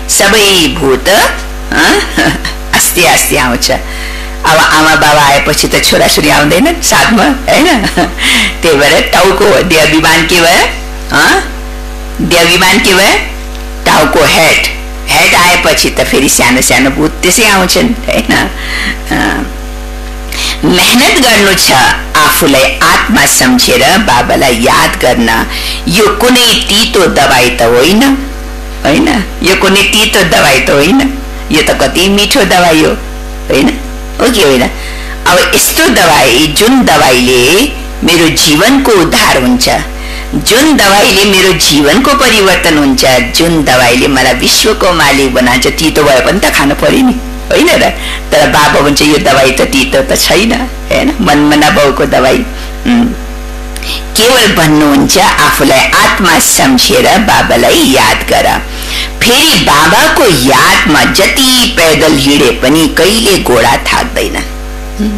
सबै भूत आस्ते आस्ते आउँछ। अब आमा बाबा आएपछि त छोराछोरी आउँदैन साथमा, हैन? त्यही भएर टाउको देह अभिमान के भयो? देह अभिमान के भयो? टाउको हेड आएपछि त फेरि सानो सानो भूत त्यसै आउँछन्, हैन? मेहनत गर्नु छ आफूलाई आत्मा सम्झेर बाबालाई याद गर्न। यो कुनै तीतो दबाई त होइन, हैन? यो कुनै तीतो दबाई त होइन, यो त कति मिठो दबाई हो, हैन? हो कि होइन? अब यस्तो दबाई, जुन दबाईले मेरो जीवनको उद्धार हुन्छ, जुन दबाईले मेरो जीवनको परिवर्तन हुन्छ, जुन दबाईले मलाई विश्वको मालिक बनान्छ, तीतो भए पनि त खानु पर्यो नि, होइन र? तर बाबा भन्छ यो दबाई त तीतो त छैन, हैन? मनमा नभएको दबाई। केवल भन्नुहुन्छ आफूलाई आत्मा सम्झेर बाबालाई याद गर। फेरि बाबाको यादमा जति पैदल हिँडे पनि कहिले घोडा थाक्दैन।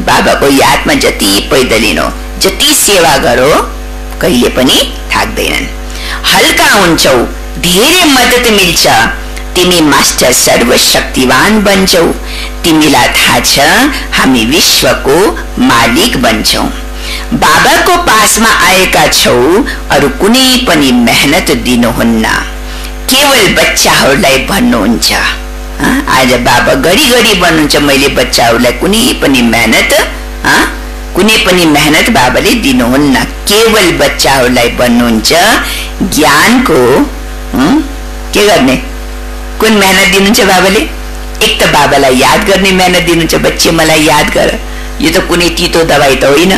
बाबाको यादमा जति पैदल हिँडो, जति सेवा गरो, कहिले पनि थाक्दैनन्। हल्का हुन्छौ, धेरै मद्दत मिल्छ, तिमी मास्टर सर्वशक्तिवान बन्छौ। तिमीलाई थाहा छ हामी विश्वको मालिक बन्छौ। बाबाको पासमा आएका छौ, अरू कुनै पनि मेहनत दिनुहुन्न, केवल बच्चाहरूलाई भन्नुहुन्छ। आज बाबा घडी भन्नुहुन्छ मैले बच्चाहरूलाई कुनै पनि मेहनत बाबाले दिनुहुन्न, केवल बच्चाहरूलाई भन्नुहुन्छ ज्ञानको के गर्ने, कुन मेहनत दिनुहुन्छ बाबाले? एक त बाबालाई याद गर्ने मेहनत दिनुहुन्छ, बच्चे मलाई याद गर। यो त कुनै तीतो दबाई त होइन,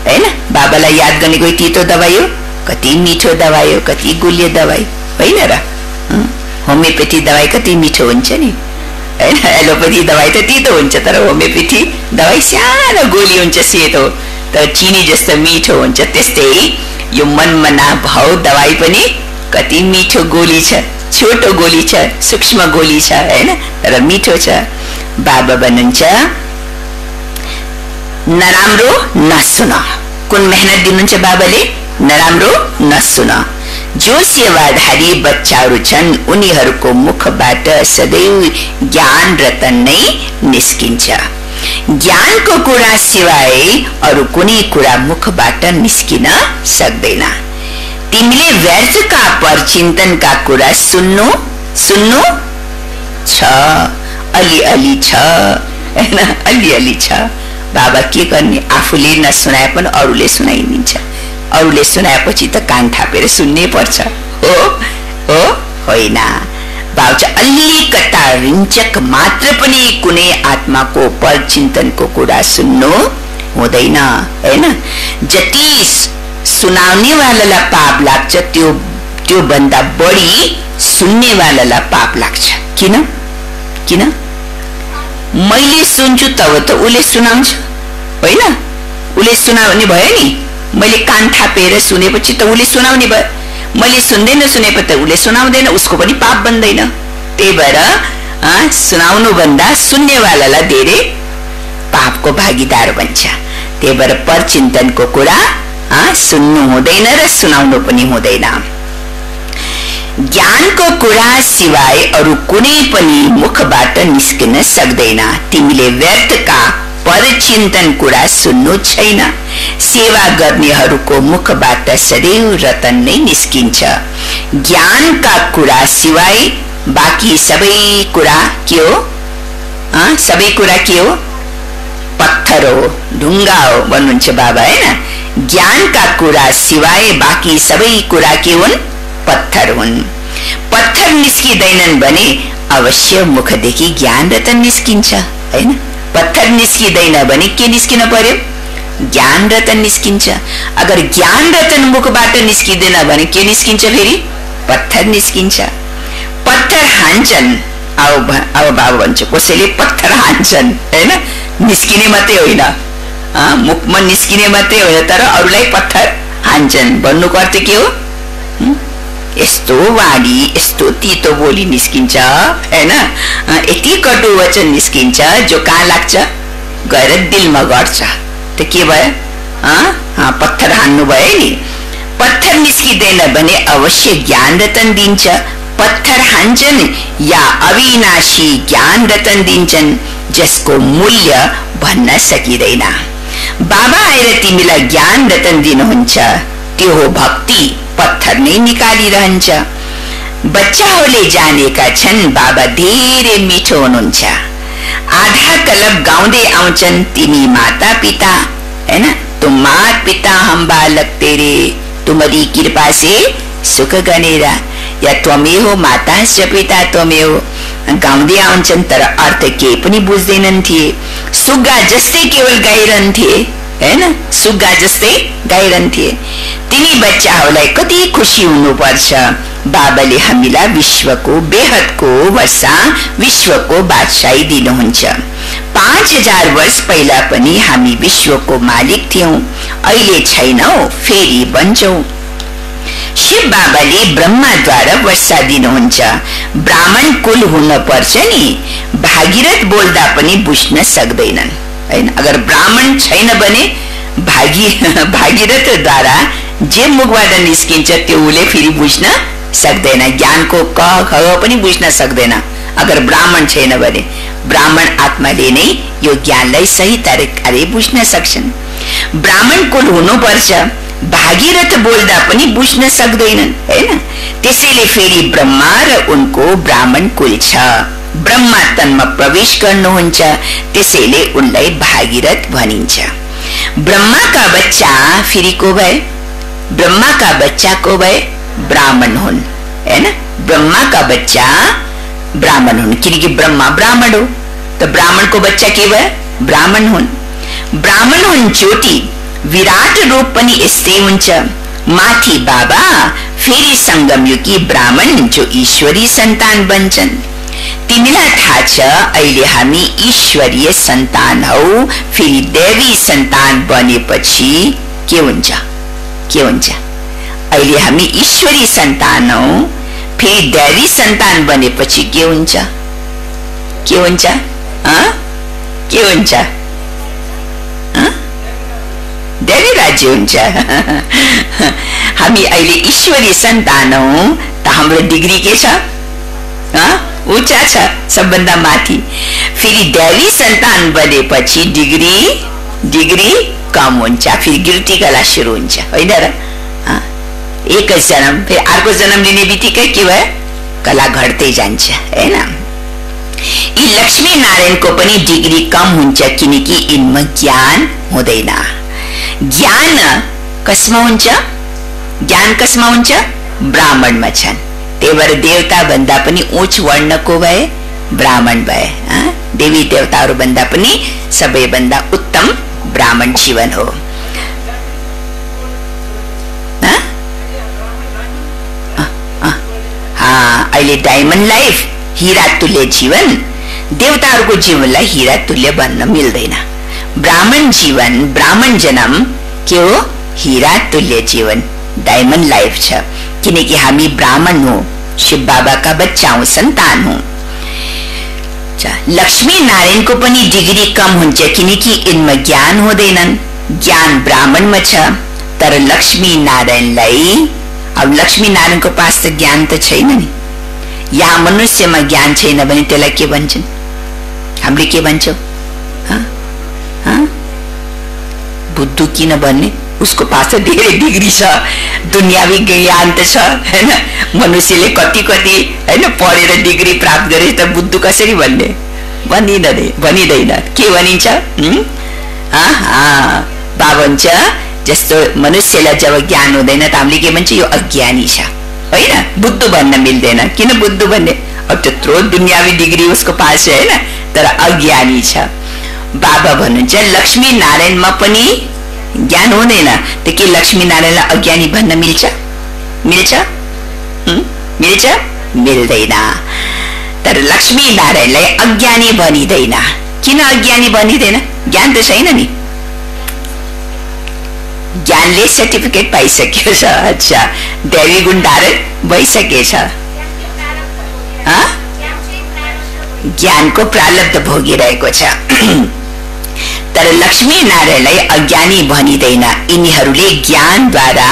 हैन? बाबालाई याद गर्ने कोही तीतो दबाई हो? कति मिठो दबाई हो, कति गुलियो दबाई, होइन र? होमियोपेथी दबाई कति मिठो हुन्छ नि, हैन? एलोपेथी दबाई त तीतो हुन्छ, तर होमियोपेथी दबाई सानो गोली हुन्छ, सेतो, तर चिनी जस्तो मिठो हुन्छ। त्यस्तै यो मनमना भाव दबाई पनि कति मिठो गोली छ, छोटो गोली छ, सूक्ष्म गोली छ, हैन? तर मिठो छ। बाबा भन्नुहुन्छ नराम्रो नसुन। कुन मेहनत दिनुहुन्छ बाबाले? नराम्रो नसुन। जो सेवाधारी बच्चाहरू छन् उनीहरूको मुखबाट सदैव ज्ञान रतन नै निस्किन्छ। ज्ञानको कुरा सिवाय अरू कुनै कुरा मुखबाट निस्किन सक्दैन। तिमीले व्यर्थका परचिन्तनका कुरा सुन्नु छ, अलि छ, हैन? अलि छ। बाबा के गर्ने? आफूले नसुनाए पनि अरूले सुनाइदिन्छ। अरूले सुनाएपछि त कान थापेर सुन्नै पर्छ, हो होइन? बाबा चाहिँ अलिकता रिञ्चक मात्र पनि कुनै आत्माको परचिन्तनको कुरा सुन्नु हुँदैन, हैन? जति सुनाउनेवालालाई पाप लाग्छ त्यो भन्दा बढी सुन्नेवालालाई पाप लाग्छ। किन? मैले सुन्छु तब त उसले सुनाउँछ, होइन? उसले सुनाउने भयो नि, मैले कान थापेर सुनेपछि त उसले सुनाउने भयो, मैले सुन्दैन सुनेपछि त उसले सुनाउँदैन, उसको पनि पाप बन्दैन। त्यही भएर सुनाउनु भन्दा सुन्नेवालालाई धेरै पापको भागीदार बन्छ। त्यही भएर परचिन्तनको कुरा सुन्नु हुँदैन र सुनाउनु पनि हुँदैन। ज्ञानको कुरा सिवाय अरू कुनै पनि मुखबाट निस्किन सक्दैन। तिमीले व्यर्थका परचिन्तन कुरा सुन्नु छैन। सेवा गर्नेहरूको मुखबाट सदैव रतन नै निस्किन्छ। ज्ञानका कुरा सिवाय बाँकी सबै कुरा के हो? सबै कुरा के हो? पत्थर हो, ढुङ्गा हो भन्नुहुन्छ बाबा, हैन? ज्ञानका कुरा सिवाय बाँकी सबै कुरा के हुन्? पत्थर हुन्। पत्थर पत्थर निस्किँदैनन् भने अवश्य मुखदेखि ज्ञान रतन निस्किन्छ, हैन? पत्थर निस्किँदैन भने के निस्किन पर्यो? ज्ञान रतन निस्किन्छ। अगर ज्ञान रतन मुखबाट निस्किँदैन भने के निस्किन्छ? फेरि पत्थर निस्किन्छ। पत्थर हान्छन्, अब बाबु भन्छ कसैले पत्थर हान्छन्, हैन? निस्किने मात्रै होइन, मुखमा निस्किने मात्रै होइन, तर अरूलाई पत्थर हान्छन्। भन्नुको अर्थ के हो? यस्तो वाणी, यस्तो तितो बोली निस्किन्छ, हैन? यति कटु वचन निस्किन्छ जो कहाँ लाग्छ? गएर दिलमा गर्छ। त के भयो? पत्थर हान्नु भयो नि। पत्थर निस्किँदैन भने अवश्य ज्ञान रतन दिन्छ। पत्थर हान्छन् या अविनाशी ज्ञान रतन दिन्छन् जसको मूल्य भन्न सकिँदैन। बाबा आएर तिमीलाई ज्ञान रतन दिनुहुन्छ, त्यो हो भक्ति। पत्थर नै निकालिरहन्छ। बच्चाहरूले जानेका छन् बाबा धेरै मिठो हुनुहुन्छ। आधा कलब गाउँदै आउँछन् तिमी माता पिता, हैन? तुम मात पिता हम बालक तेरे, तुम्हारी कृपा से सुख गनेरा, या त्वमेव माता च पिता त्वमेव। गाउँदै आउँछन् तर अर्थ केही पनि बुझ्दैनन् थिए। सुग्गा जस्तै केवल गाइरहन्थे, हैन? सुग्गा जस्तै गाइरहन्थे। तिनी बच्चाहरूलाई कति खुसी हुनुपर्छ। बाबाले हामीलाई विश्वको बेहदको वर्षा, विश्वको बादशाही दिनुहुन्छ। 5000 वर्ष पहिला पनि हामी विश्वको मालिक थियौं, अहिले छैनौ, फेरि बन्छौ। शिव बाबाले ब्रह्माद्वारा वर्षा दिनुहुन्छ। ब्राह्मण कुल हुन पर्छ नि, भागीरथ बोल्दा पनि बुझ्न सक्दैनन्, हैन? अगर ब्राह्मण छैन भने भागीरथद्वारा जे मुखबाट निस्किन्छ त्यो उले फेरि बुझ्न सक्दैन। ज्ञानको क ख पनि बुझ्न सक्दैन अगर ब्राह्मण छैन भने। ब्राह्मण आत्माले नै यो ज्ञानलाई सही तरिकाले बुझ्न सक्छन्। ब्राह्मण कुल हुनुपर्छ, भागीरथ बोल्दा पनि बुझ्न सक्दैनन्, हैन? त्यसैले फेरि ब्रह्मा र उनको ब्राह्मण कुल छ। ब्रह्मा तनमा प्रवेश गर्नुहुन्छ, त्यसैले उनलाई भागीरथ भनिन्छ। ब्रह्माका बच्चा फेरि को भए? ब्रह्माका बच्चा को भए? ब्राह्मण हुन्, हैन? ब्रह्माका बच्चा ब्राह्मण हुन्, किनकि ब्रह्मा ब्राह्मण हो, त ब्राह्मणको बच्चा के भए? ब्राह्मण हुन्। ब्राह्मण हुन् ज्योति, विराट रूप पनि यस्तै हुन्छ। माथि बाबा, फेरि संगमयुगी ब्राह्मण जो ईश्वरी सन्तान बन्छन्। तिमीलाई थाहा छ अहिले हामी ईश्वरीय सन्तान हौ, फेरि देवी सन्तान बनेपछि के हुन्छ? के हुन्छ? अहिले हामी ईश्वरी सन्तान हौ, फेरि देवी सन्तान बनेपछि के हुन्छ? के हुन्छ? के हुन्छ? देवी राज्य हुन्छ। हामी अहिले ईश्वरी सन्तान हौ, त हाम्रो डिग्री के छ? ऊंचा छ, सबभन्दा माथि। फेरि देवी सन्तान बनेपछि डिग्री कम हुन्छ, फेरि गिल्टी कला सुरु हुन्छ, होइन र? एक जन्म फेरि अर्को जन्म लिने बित्तिकै के भयो? कला घट्दै जान्छ, हैन? यी लक्ष्मी नारायणको पनि डिग्री कम हुन्छ, किनकि यिनमा ज्ञान हुँदैन। ज्ञान कसमा हुन्छ? ज्ञान कसमा हुन्छ? ब्राह्मणमा छन्। त्यही भएर देवता भन्दा पनि उच्च वर्णको भए ब्राह्मण भए। देवी देवताहरू भन्दा पनि सबैभन्दा उत्तम ब्राह्मण जीवन हो। अहिले डायमन्ड लाइफ, हीरा तुल्य जीवन। देवताहरूको जीवनलाई हीरा तुल्य भन्न मिल्दैन। ब्राह्मण जीवन, ब्राह्मण जन्म के हो? हीरा तुल्य जीवन, डायमन्ड लाइफ छ, किनकि हामी ब्राह्मण हो, शिव बाबा का बच्चा हूं, संतान हूं। लक्ष्मी नारायणको पनि डिग्री कम हुन्छ, किनकि इनमा ज्ञान हुँदैनन्। ज्ञान ब्राह्मणमा छ, तर लक्ष्मी नारायणलाई, अब लक्ष्मी नारायणको पास त ज्ञान त छैन नि। यहाँ मनुष्यमा ज्ञान छैन भने त्यसलाई के भन्छन्? हामीले के भन्छौं? बुद्धु किन भन्ने? उसको पास धेरै डिग्री छ, दुनियावी ज्ञान त छ, हैन? मनुष्यले कति हैन पढेर डिग्री प्राप्त गरे त बुद्धु कसरी भन्ने? भनिदैन। के भनिन्छ? बाबा भन्छ जस्तो मनुष्यलाई जब ज्ञान हुँदैन त हामीले के भन्छ? यो अज्ञानी छ, होइन, बुद्धु भन्न मिल्दैन। किन बुद्धु भन्ने? अब त्यत्रो दुनियावी डिग्री उसको पास छ होइन, तर अज्ञानी छ। बाबा भन्नुहुन्छ लक्ष्मी नारायणमा पनि ज्ञान हुँदैन, त के लक्ष्मी नारायणलाई अज्ञानी भन्न मिल्छ? मिल्छ? मिल्छ? मिल्दैन। तर लक्ष्मी नारायणलाई अज्ञानी भनिँदैन। किन अज्ञानी भनिँदैन? ज्ञान त छैन नि, ज्ञानले सर्टिफिकेट पाइसकेको छ। अच्छा, दैवी गुण धारण भइसकेछ, ज्ञानको प्रारब्ध भोगिरहेको छ। तर लक्ष्मी नारायणलाई अज्ञानी भनिँदैन। यिनीहरूले ज्ञानद्वारा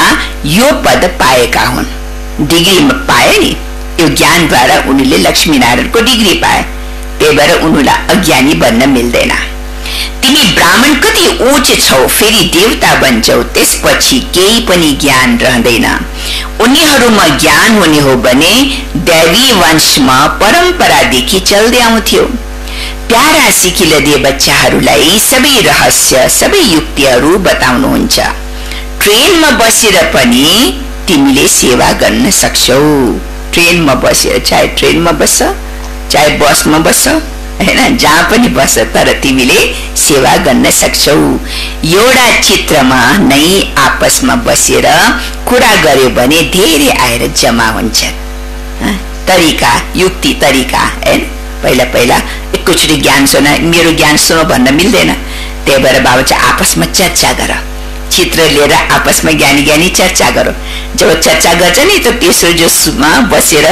यो पद पाएका हुन्, डिग्री पाए नि, यो ज्ञानद्वारा उनीहरूले लक्ष्मी नारायणको डिग्री पाए, त्यही भएर उनीहरूलाई अज्ञानी भन्न मिल्दैन। तिमी ब्राह्मण कति उच्च छौ, फेरि देवता बन्छौ, त्यसपछि केही पनि ज्ञान रहँदैन। उनीहरूमा ज्ञान हुने हो भने दैवी वंशमा परम्परादेखि चल्दै आउँथ्यो। प्यारा सिकिलदे बच्चाहरूलाई सबै रहस्य, सबै युक्तिहरू बताउनुहुन्छ। ट्रेनमा बसेर पनि तिमीले सेवा गर्न सक्छौ। ट्रेनमा बसेर, चाहे ट्रेनमा बस, चाहे बसमा बस, हैन, जहाँ पनि बस, तर तिमीले सेवा गर्न सक्छौ। एउटा चित्रमा नै आपसमा बसेर कुरा गर्यो भने धेरै आएर जम्मा हुन्छ। तरिका, युक्ति तरिका, हैन, पहिला पहिला एकैचोटि ज्ञान सुन, मेरो ज्ञान सुनो भन्न मिल्दैन। त्यही भएर बाबा चाहिँ आपसमा चर्चा गर, चित्र लिएर आपसमा ज्ञानी ज्ञानी चर्चा गरो। जब चर्चा गर्छ नि त तेस्रो जोसमा बसेर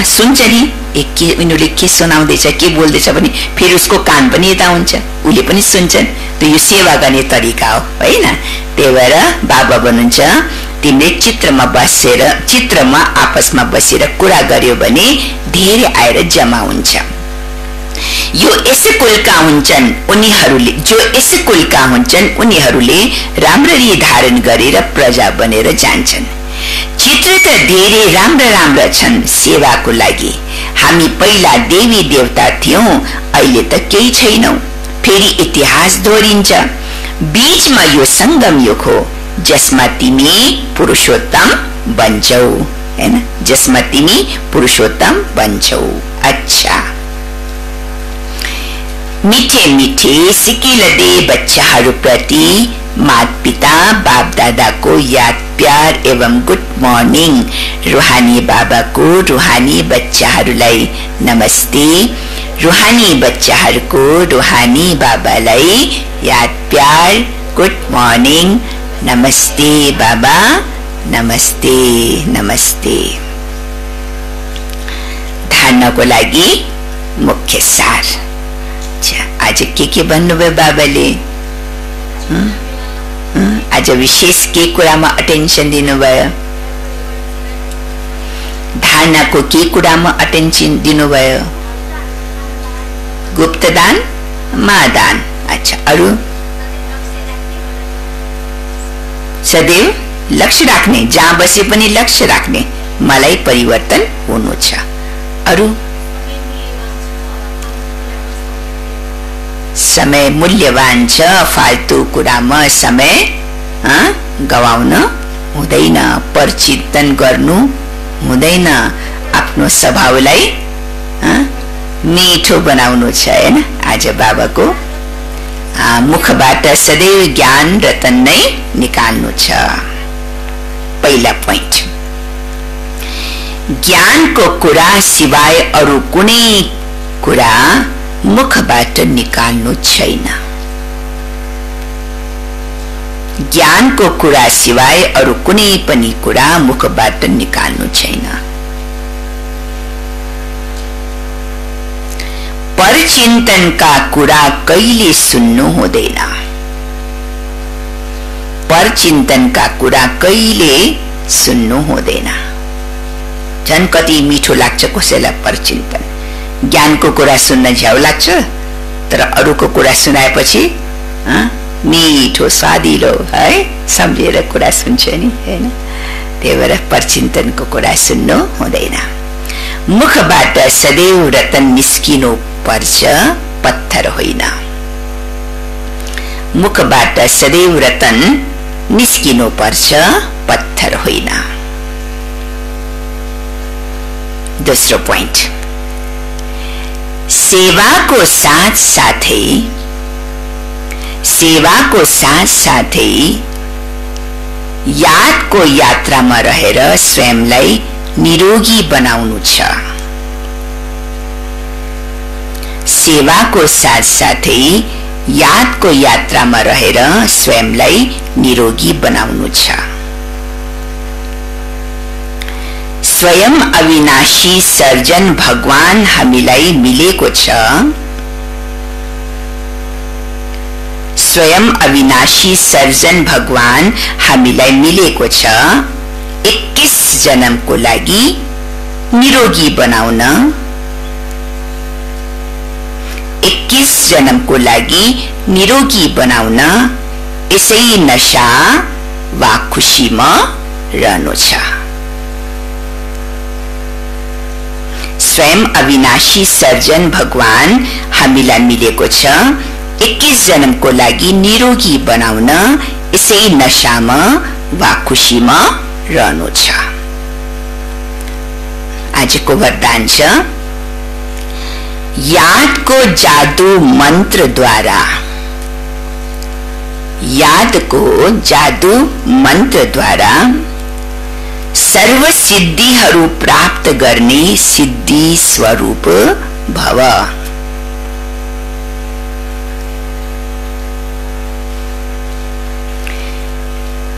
सुन्छ नि, के उनीहरूले के सुनाउँदैछ, के बोल्दैछ भने फेरि उसको कान पनि यता हुन्छ, उसले पनि सुन्छन्। त यो सेवा गर्ने तरिका हो, होइन? त्यही भएर बाबा भन्नुहुन्छ तिमीले चित्रमा बसेर, चित्रमा आपसमा बसेर कुरा गर्यो भने धेरै आएर जम्मा हुन्छ। यो यस कुलका हुन्छन् उनीहरूले, जो यस कुलका हुन्छन् उनीहरूले राम्ररी धारण गरेर प्रजा बनेर जान्छन्। चित्र त धेरै राम्रा राम्रा छन् सेवाको लागि। हामी पहिला देवी देवता थियौं, अहिले त केही छैनौं। फेरि इतिहास दोहोरिन्छ। बीचमा यो संगम युग हो जसमा तिमी पुरुषोत्तम बन्छौ, हैन, जसमा तिमी पुरुषोत्तम बन्छौ। अच्छा, मिठे मिठे सिकिलदे बच्चाहरूप्रति माता पिता बाप दादा को याद प्यार एवं गुड मॉर्निंग। रूहानी बाबा को रूहानी बच्चाहरूलाई नमस्ते। रूहानी बच्चाहरूको रूहानी बाबालाई याद प्यार गुड मॉर्निंग, नमस्ते बाबा, नमस्ते नमस्ते। धारणको लागि मुख्य सार। आज के भन्नुभयो बाबाले? आज विशेष के कुरामा अटेन्सन दिनुभयो? धारणाको के कुरामा अटेन्सन दिनुभयो? गुप्तदान, महादान। अच्छा, अरु? सदैव लक्ष्य राख्ने, जहाँ बसे पनि लक्ष्य राख्ने, मलाई परिवर्तन हुनु छ। अरु? समय मूल्यवान छ, फाल्तु कुरामा समय गवाउन हुँदैन, परचिन्तन गर्नु हुँदैन, आफ्नो स्वभावलाई मीठो बनाउनु छ, हैन? आज बाबाको मुखबाट सदैव ज्ञान रतन नै निकाल्नु छ। पहिला पोइन्ट, ज्ञानको कुरा सिवाय अरु कुनै कुरा मुखबाट निकाल्नु छैन। ज्ञानको कुरा सिवाय अरु कुनै पनि कुरा मुखबाट निकाल्नु छैन। परचिन्तनका कुरा कहिले सुन्नु हुँदैन। परचिन्तनका कुरा कहिले सुन्नु हुँदैन। झन् कति मिठो लाग्छ कसैलाई परचिन्तन। ज्ञानको कुरा सुन्न झ्याउ लाग्छ, तर अरूको कुरा सुनाएपछि मिठो स्वादिलो, है, सम्झेर कुरा सुन्छ नि, हैन? त्यही भएर परचिन्तनको कुरा सुन्नु हुँदैन। मुखबाट सदैव रतन निस्किनु पर्छ, पत्थर होइन। मुखबाट सदैव रतन निस्किनु पर्छ, पत्थर होइन। दोस्रो पोइन्ट, सेवाको साथ साथै यादको यात्रामा रहेर स्वयंलाई निरोगी बनाउनु छ। सेवाको साथ साथै यादको यात्रामा रहेर स्वयंलाई निरोगी बनाउनु छ। स्वयं अविनाशी सर्जन भगवान हामीलाई मिलेको छ। स्वयं अविनाशी सर्जन भगवान हामीलाई मिलेको छ 21 जन्मको लागि निरोगी बनाउन। 21 जन्मको लागि निरोगी बनाउन यसै नशा वा खुशीमा रहनु छ। स्वयं अविनाशी सर्जन भगवान हामीलाई मिलेको छ 21 जन्मको लागि निरोगी बनाउन यसै नशामा वा खुशीमा रहनु छ। आजको वरदान छ, यादको जादू मन्त्रद्वारा, यादको जादू मन्त्रद्वारा सर्व सिद्धिहरू प्राप्त गर्ने सिद्धि स्वरूप भव।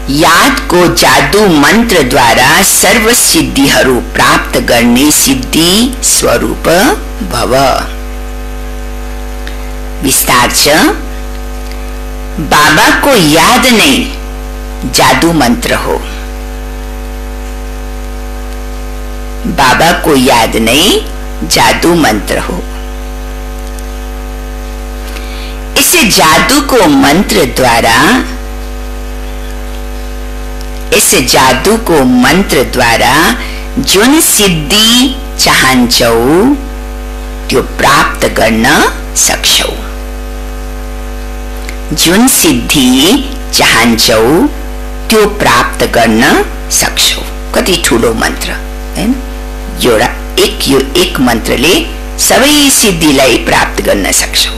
यादको जादू मन्त्रद्वारा सर्व सिद्धिहरू प्राप्त गर्ने सिद्धि स्वरूप भव। विस्तार छ, बाबाको याद नै जादू मन्त्र हो। बाबाको याद नै जादू मन्त्र हो। इस जादूको मन्त्रद्वारा, इस जादूको मन्त्रद्वारा जुन सिद्धि चाहन्छौ त्यो प्राप्त गर्न सक्छौ। जुन सिद्धि चाहन्छौ त्यो प्राप्त गर्न सक्छौ। कति ठूलो मन्त्र हैन? यो एक मन्त्रले सबै सिद्धिलाई प्राप्त गर्न सक्छौ।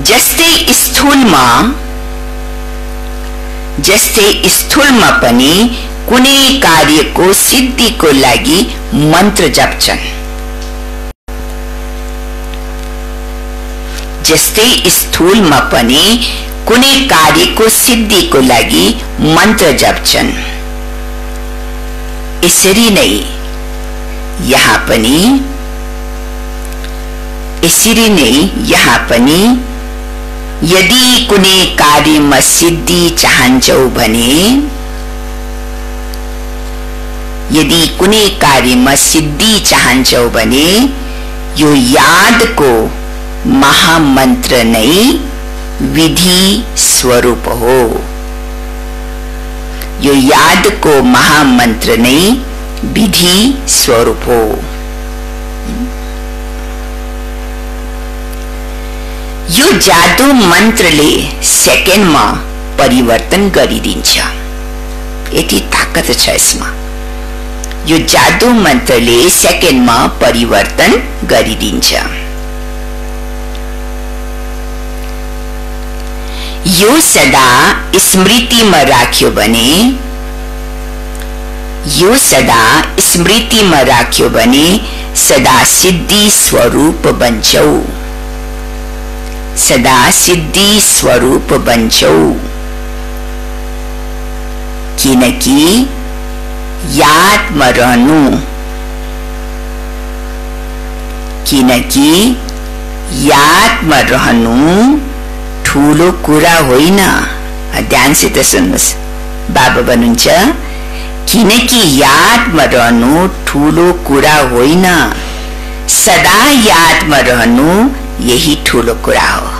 जस्तै स्थूलमा पनि कुनै कार्यको सिद्धिको लागि मन्त्र जप्छन्। जस्तै स्थूलमा पनि कुनै कार्यको सिद्धिको लागि मन्त्र जप्छन्, यसरी नै यहाँ पनि यदि कुनै कार्यमा सिद्धि चाहन्छौ भने, यदि कुनै कार्यमा सिद्धि चाहन्छौ भने यो यादको महामन्त्र नै विधि स्वरूप हो। यो यादको महामन्त्र नै विधि स्वरूप हो। यो जादू मन्त्रले सेकेन्डमा परिवर्तन गरिदिन्छ। यति ताकत छ यसमा। यो जादू मन्त्रले सेकेन्डमा परिवर्तन गरिदिन्छ। यो सदा स्मृतिमा राख्यो भने, यो सदा स्मृतिमा राख्यो भने सदा सिद्धि स्वरूप बन्छौ। सदा सिद्धि स्वरूप बन्छौ। किनकि यादमा रहनु, किनकि यादमा रहनु ठूलो कुरा होइन। ध्यानसित सुन्नुस्, बाबा भन्नुहुन्छ किनकि यादमा रहनु ठूलो कुरा होइन, सदा यादमा रहनु यही ठूलो कुरा हो।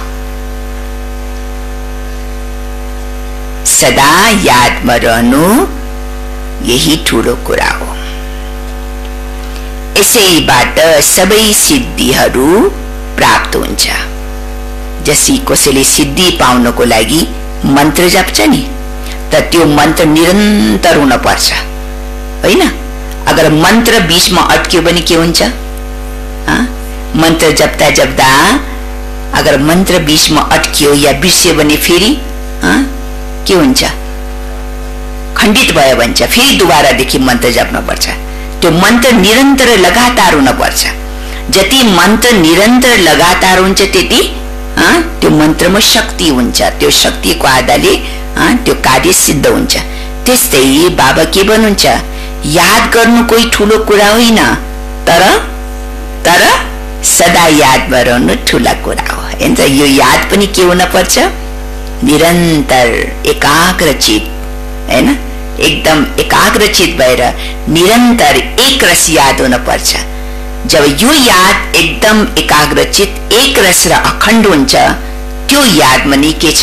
सदा यादमा रहनु यही ठूलो कुरा हो। यसैबाट सबै सिद्धिहरू प्राप्त हुन्छ। जसै कसैले सिद्धि पाउनको लागि मन्त्र जप्छ नि, त त्यो मन्त्र निरन्तर हुन पर्छ होइन? अगर मन्त्र बीचमा अट्क्यो भने के हुन्छ? मन्त्र जप्दा जप्दा अगर मन्त्र बीचमा अट्क्यो या बिर्स्यो भने फेरि के हुन्छ? खण्डित भयो भन्छ। फेरि दुबारादेखि मन्त्र जप्न पर्छ। त्यो मन्त्र निरन्तर लगातार हुन पर्छ। जति मन्त्र निरन्तर लगातार हुन्छ त्यति त्यो मन्त्रमा शक्ति हुन्छ। त्यो शक्तिको आधारले त्यो कार्य सिद्ध हुन्छ। त्यस्तै बाबा के भन्नुहुन्छ? याद गर्नु कोही ठुलो कुरा होइन, तर सदा यादमा रहनु ठुला कुरा हो। हैन, यो याद पनि के हुन पर्छ? निरन्तर एकाग्रचित, हैन, एकदम एकाग्रचित भएर निरन्तर एक रस याद हुन पर्छ। जब यो याद एकदम एकाग्रचित एक रस र अखण्ड हुन्छ, त्यो यादमा नि के छ?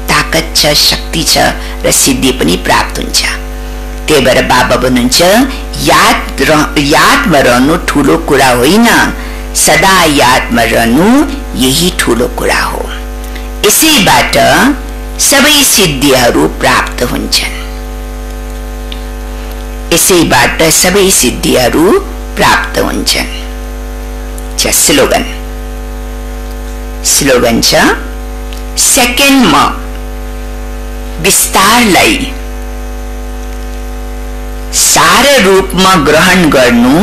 ताकत छ, शक्ति छ र सिद्धि पनि प्राप्त हुन्छ। त्यही भएर बाबा भन्नुहुन्छ यादमा रहनु ठुलो कुरा होइन, सदा यादमा रहनु यही ठुलो कुरा हो। यसैबाट सबै सिद्धिहरू प्राप्त हुन्छन्। यसैबाट सबै सिद्धिहरू प्राप्त हुन्छन्। स्लोगन छ सेकेन्डमा विस्तारलाई सार रूपमा ग्रहण गर्नु,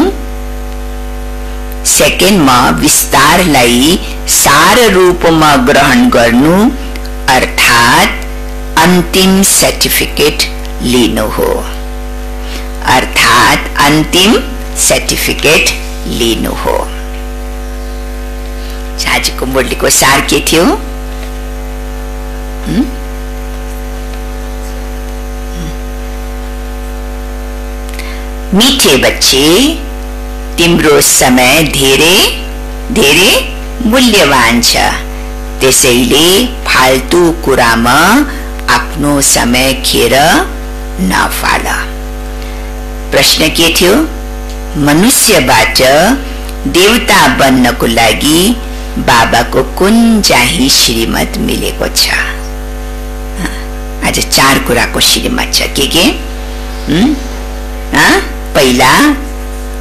सेकेन्डमा विस्तारलाई सार रूपमा ग्रहण गर्नु अर्थात अन्तिम सर्टिफिकेट लिनु हो। अर्थात अन्तिम सर्टिफिकेट लिनु हो। आजको मुरलीको सार के थियो? मीठे बच्चे, तिम्रो समय धेरै धेरै मूल्यवान छ, त्यसैले फाल्तु कुरामा आफ्नो समय खेर नफाल। प्रश्न के थियो? मनुष्यबाट देवता बन्नको लागि बाबाको कुन चाहिँ श्रीमत मिलेको छ? आज 4 कुराको श्रीमत छ। के? पहिला,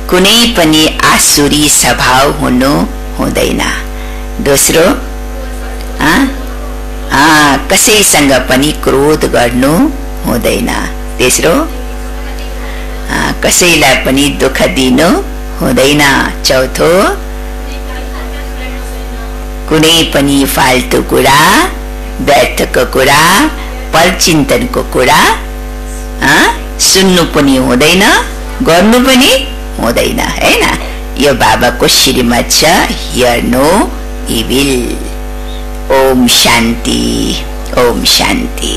कुनै पनि आसुरी स्वभाव हुनु हुँदैन। दोस्रो, कसैसँग पनि क्रोध गर्नु हुँदैन। तेस्रो, कसैलाई पनि दुःख दिनु हुँदैन। चौथो, कुनै पनि फाल्तु कुरा, व्यर्थको कुरा, परचिन्तनको कुरा सुन्नु पनि हुँदैन, गर्नु पनि हुँदैन। हैन, यो बाबाको श्रीमत छ, हियर नो इविल। ओम शान्ति, ओम शान्ति।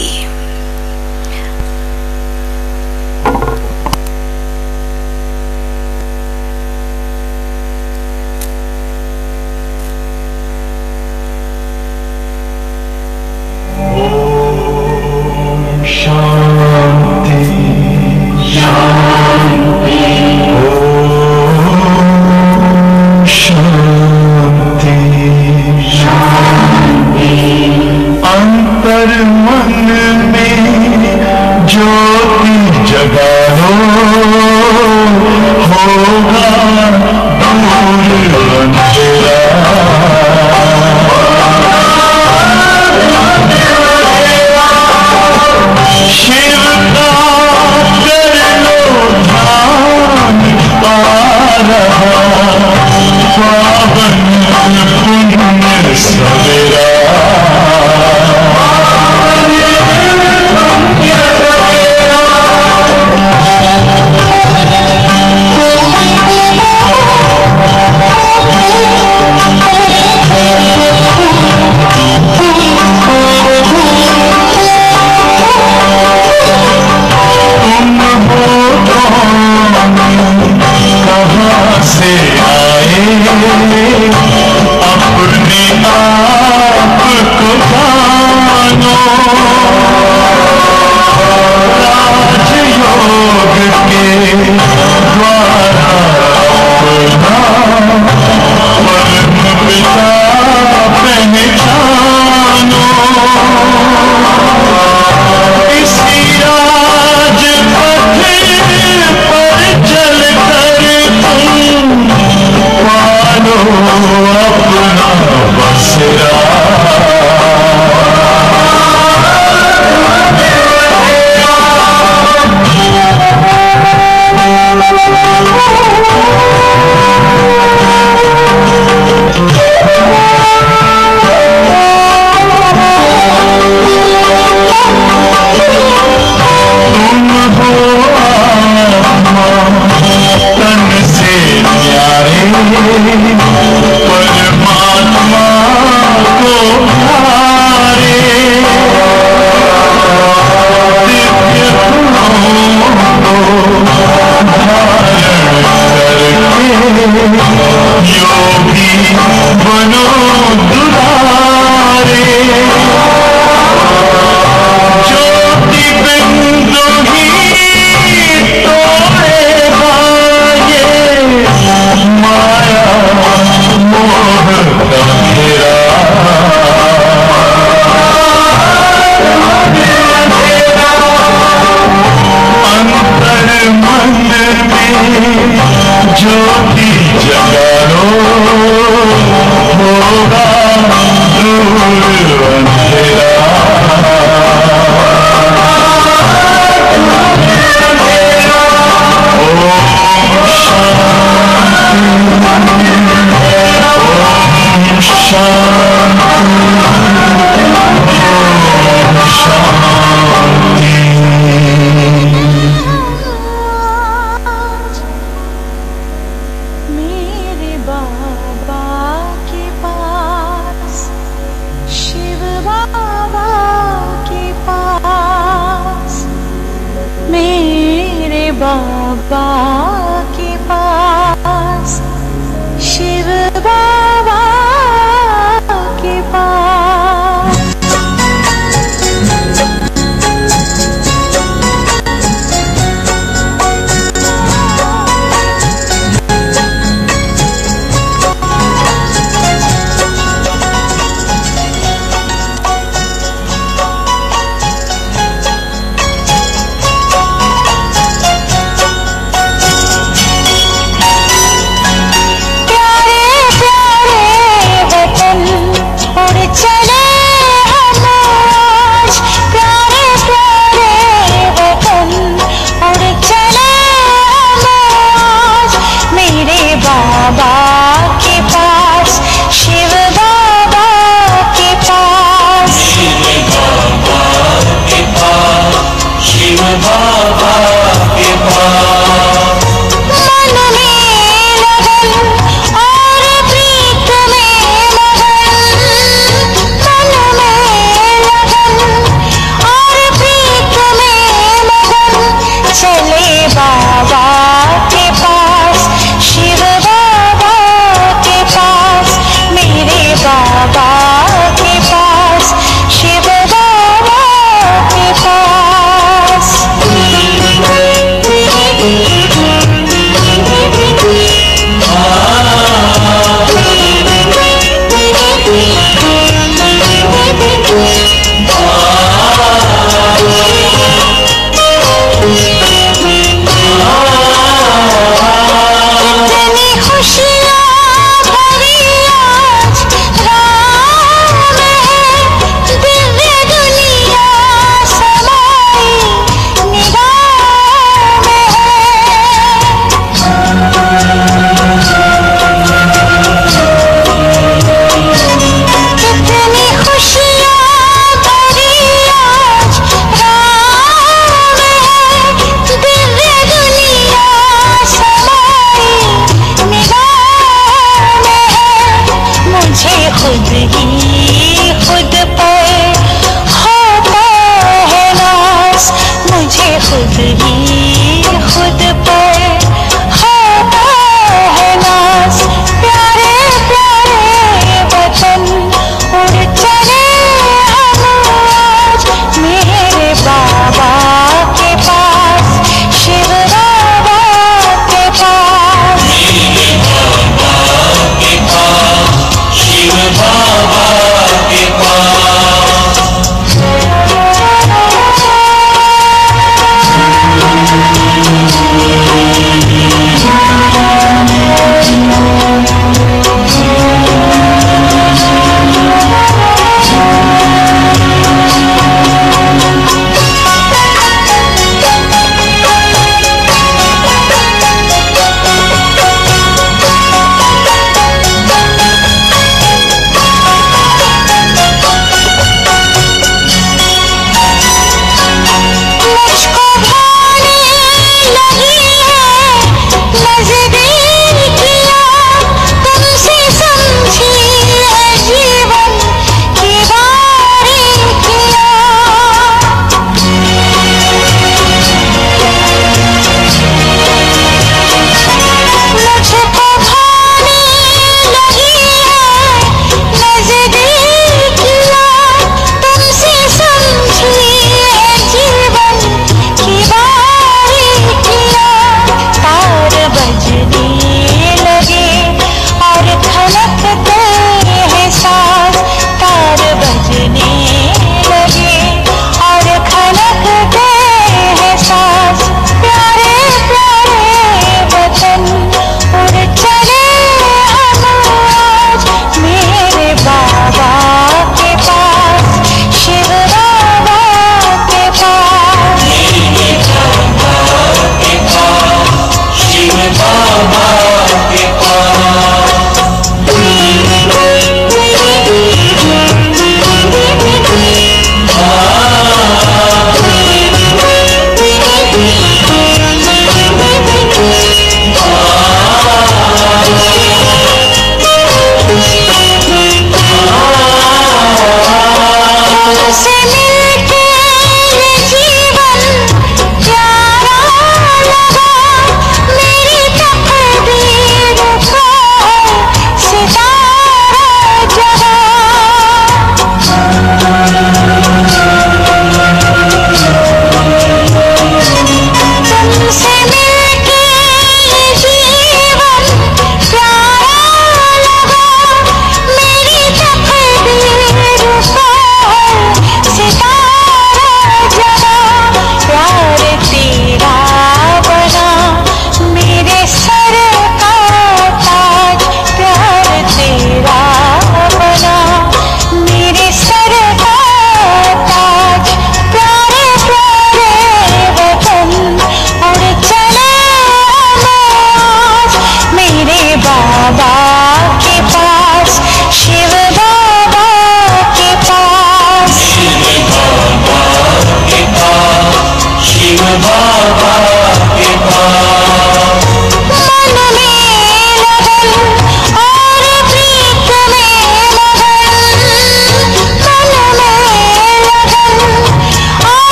बाबा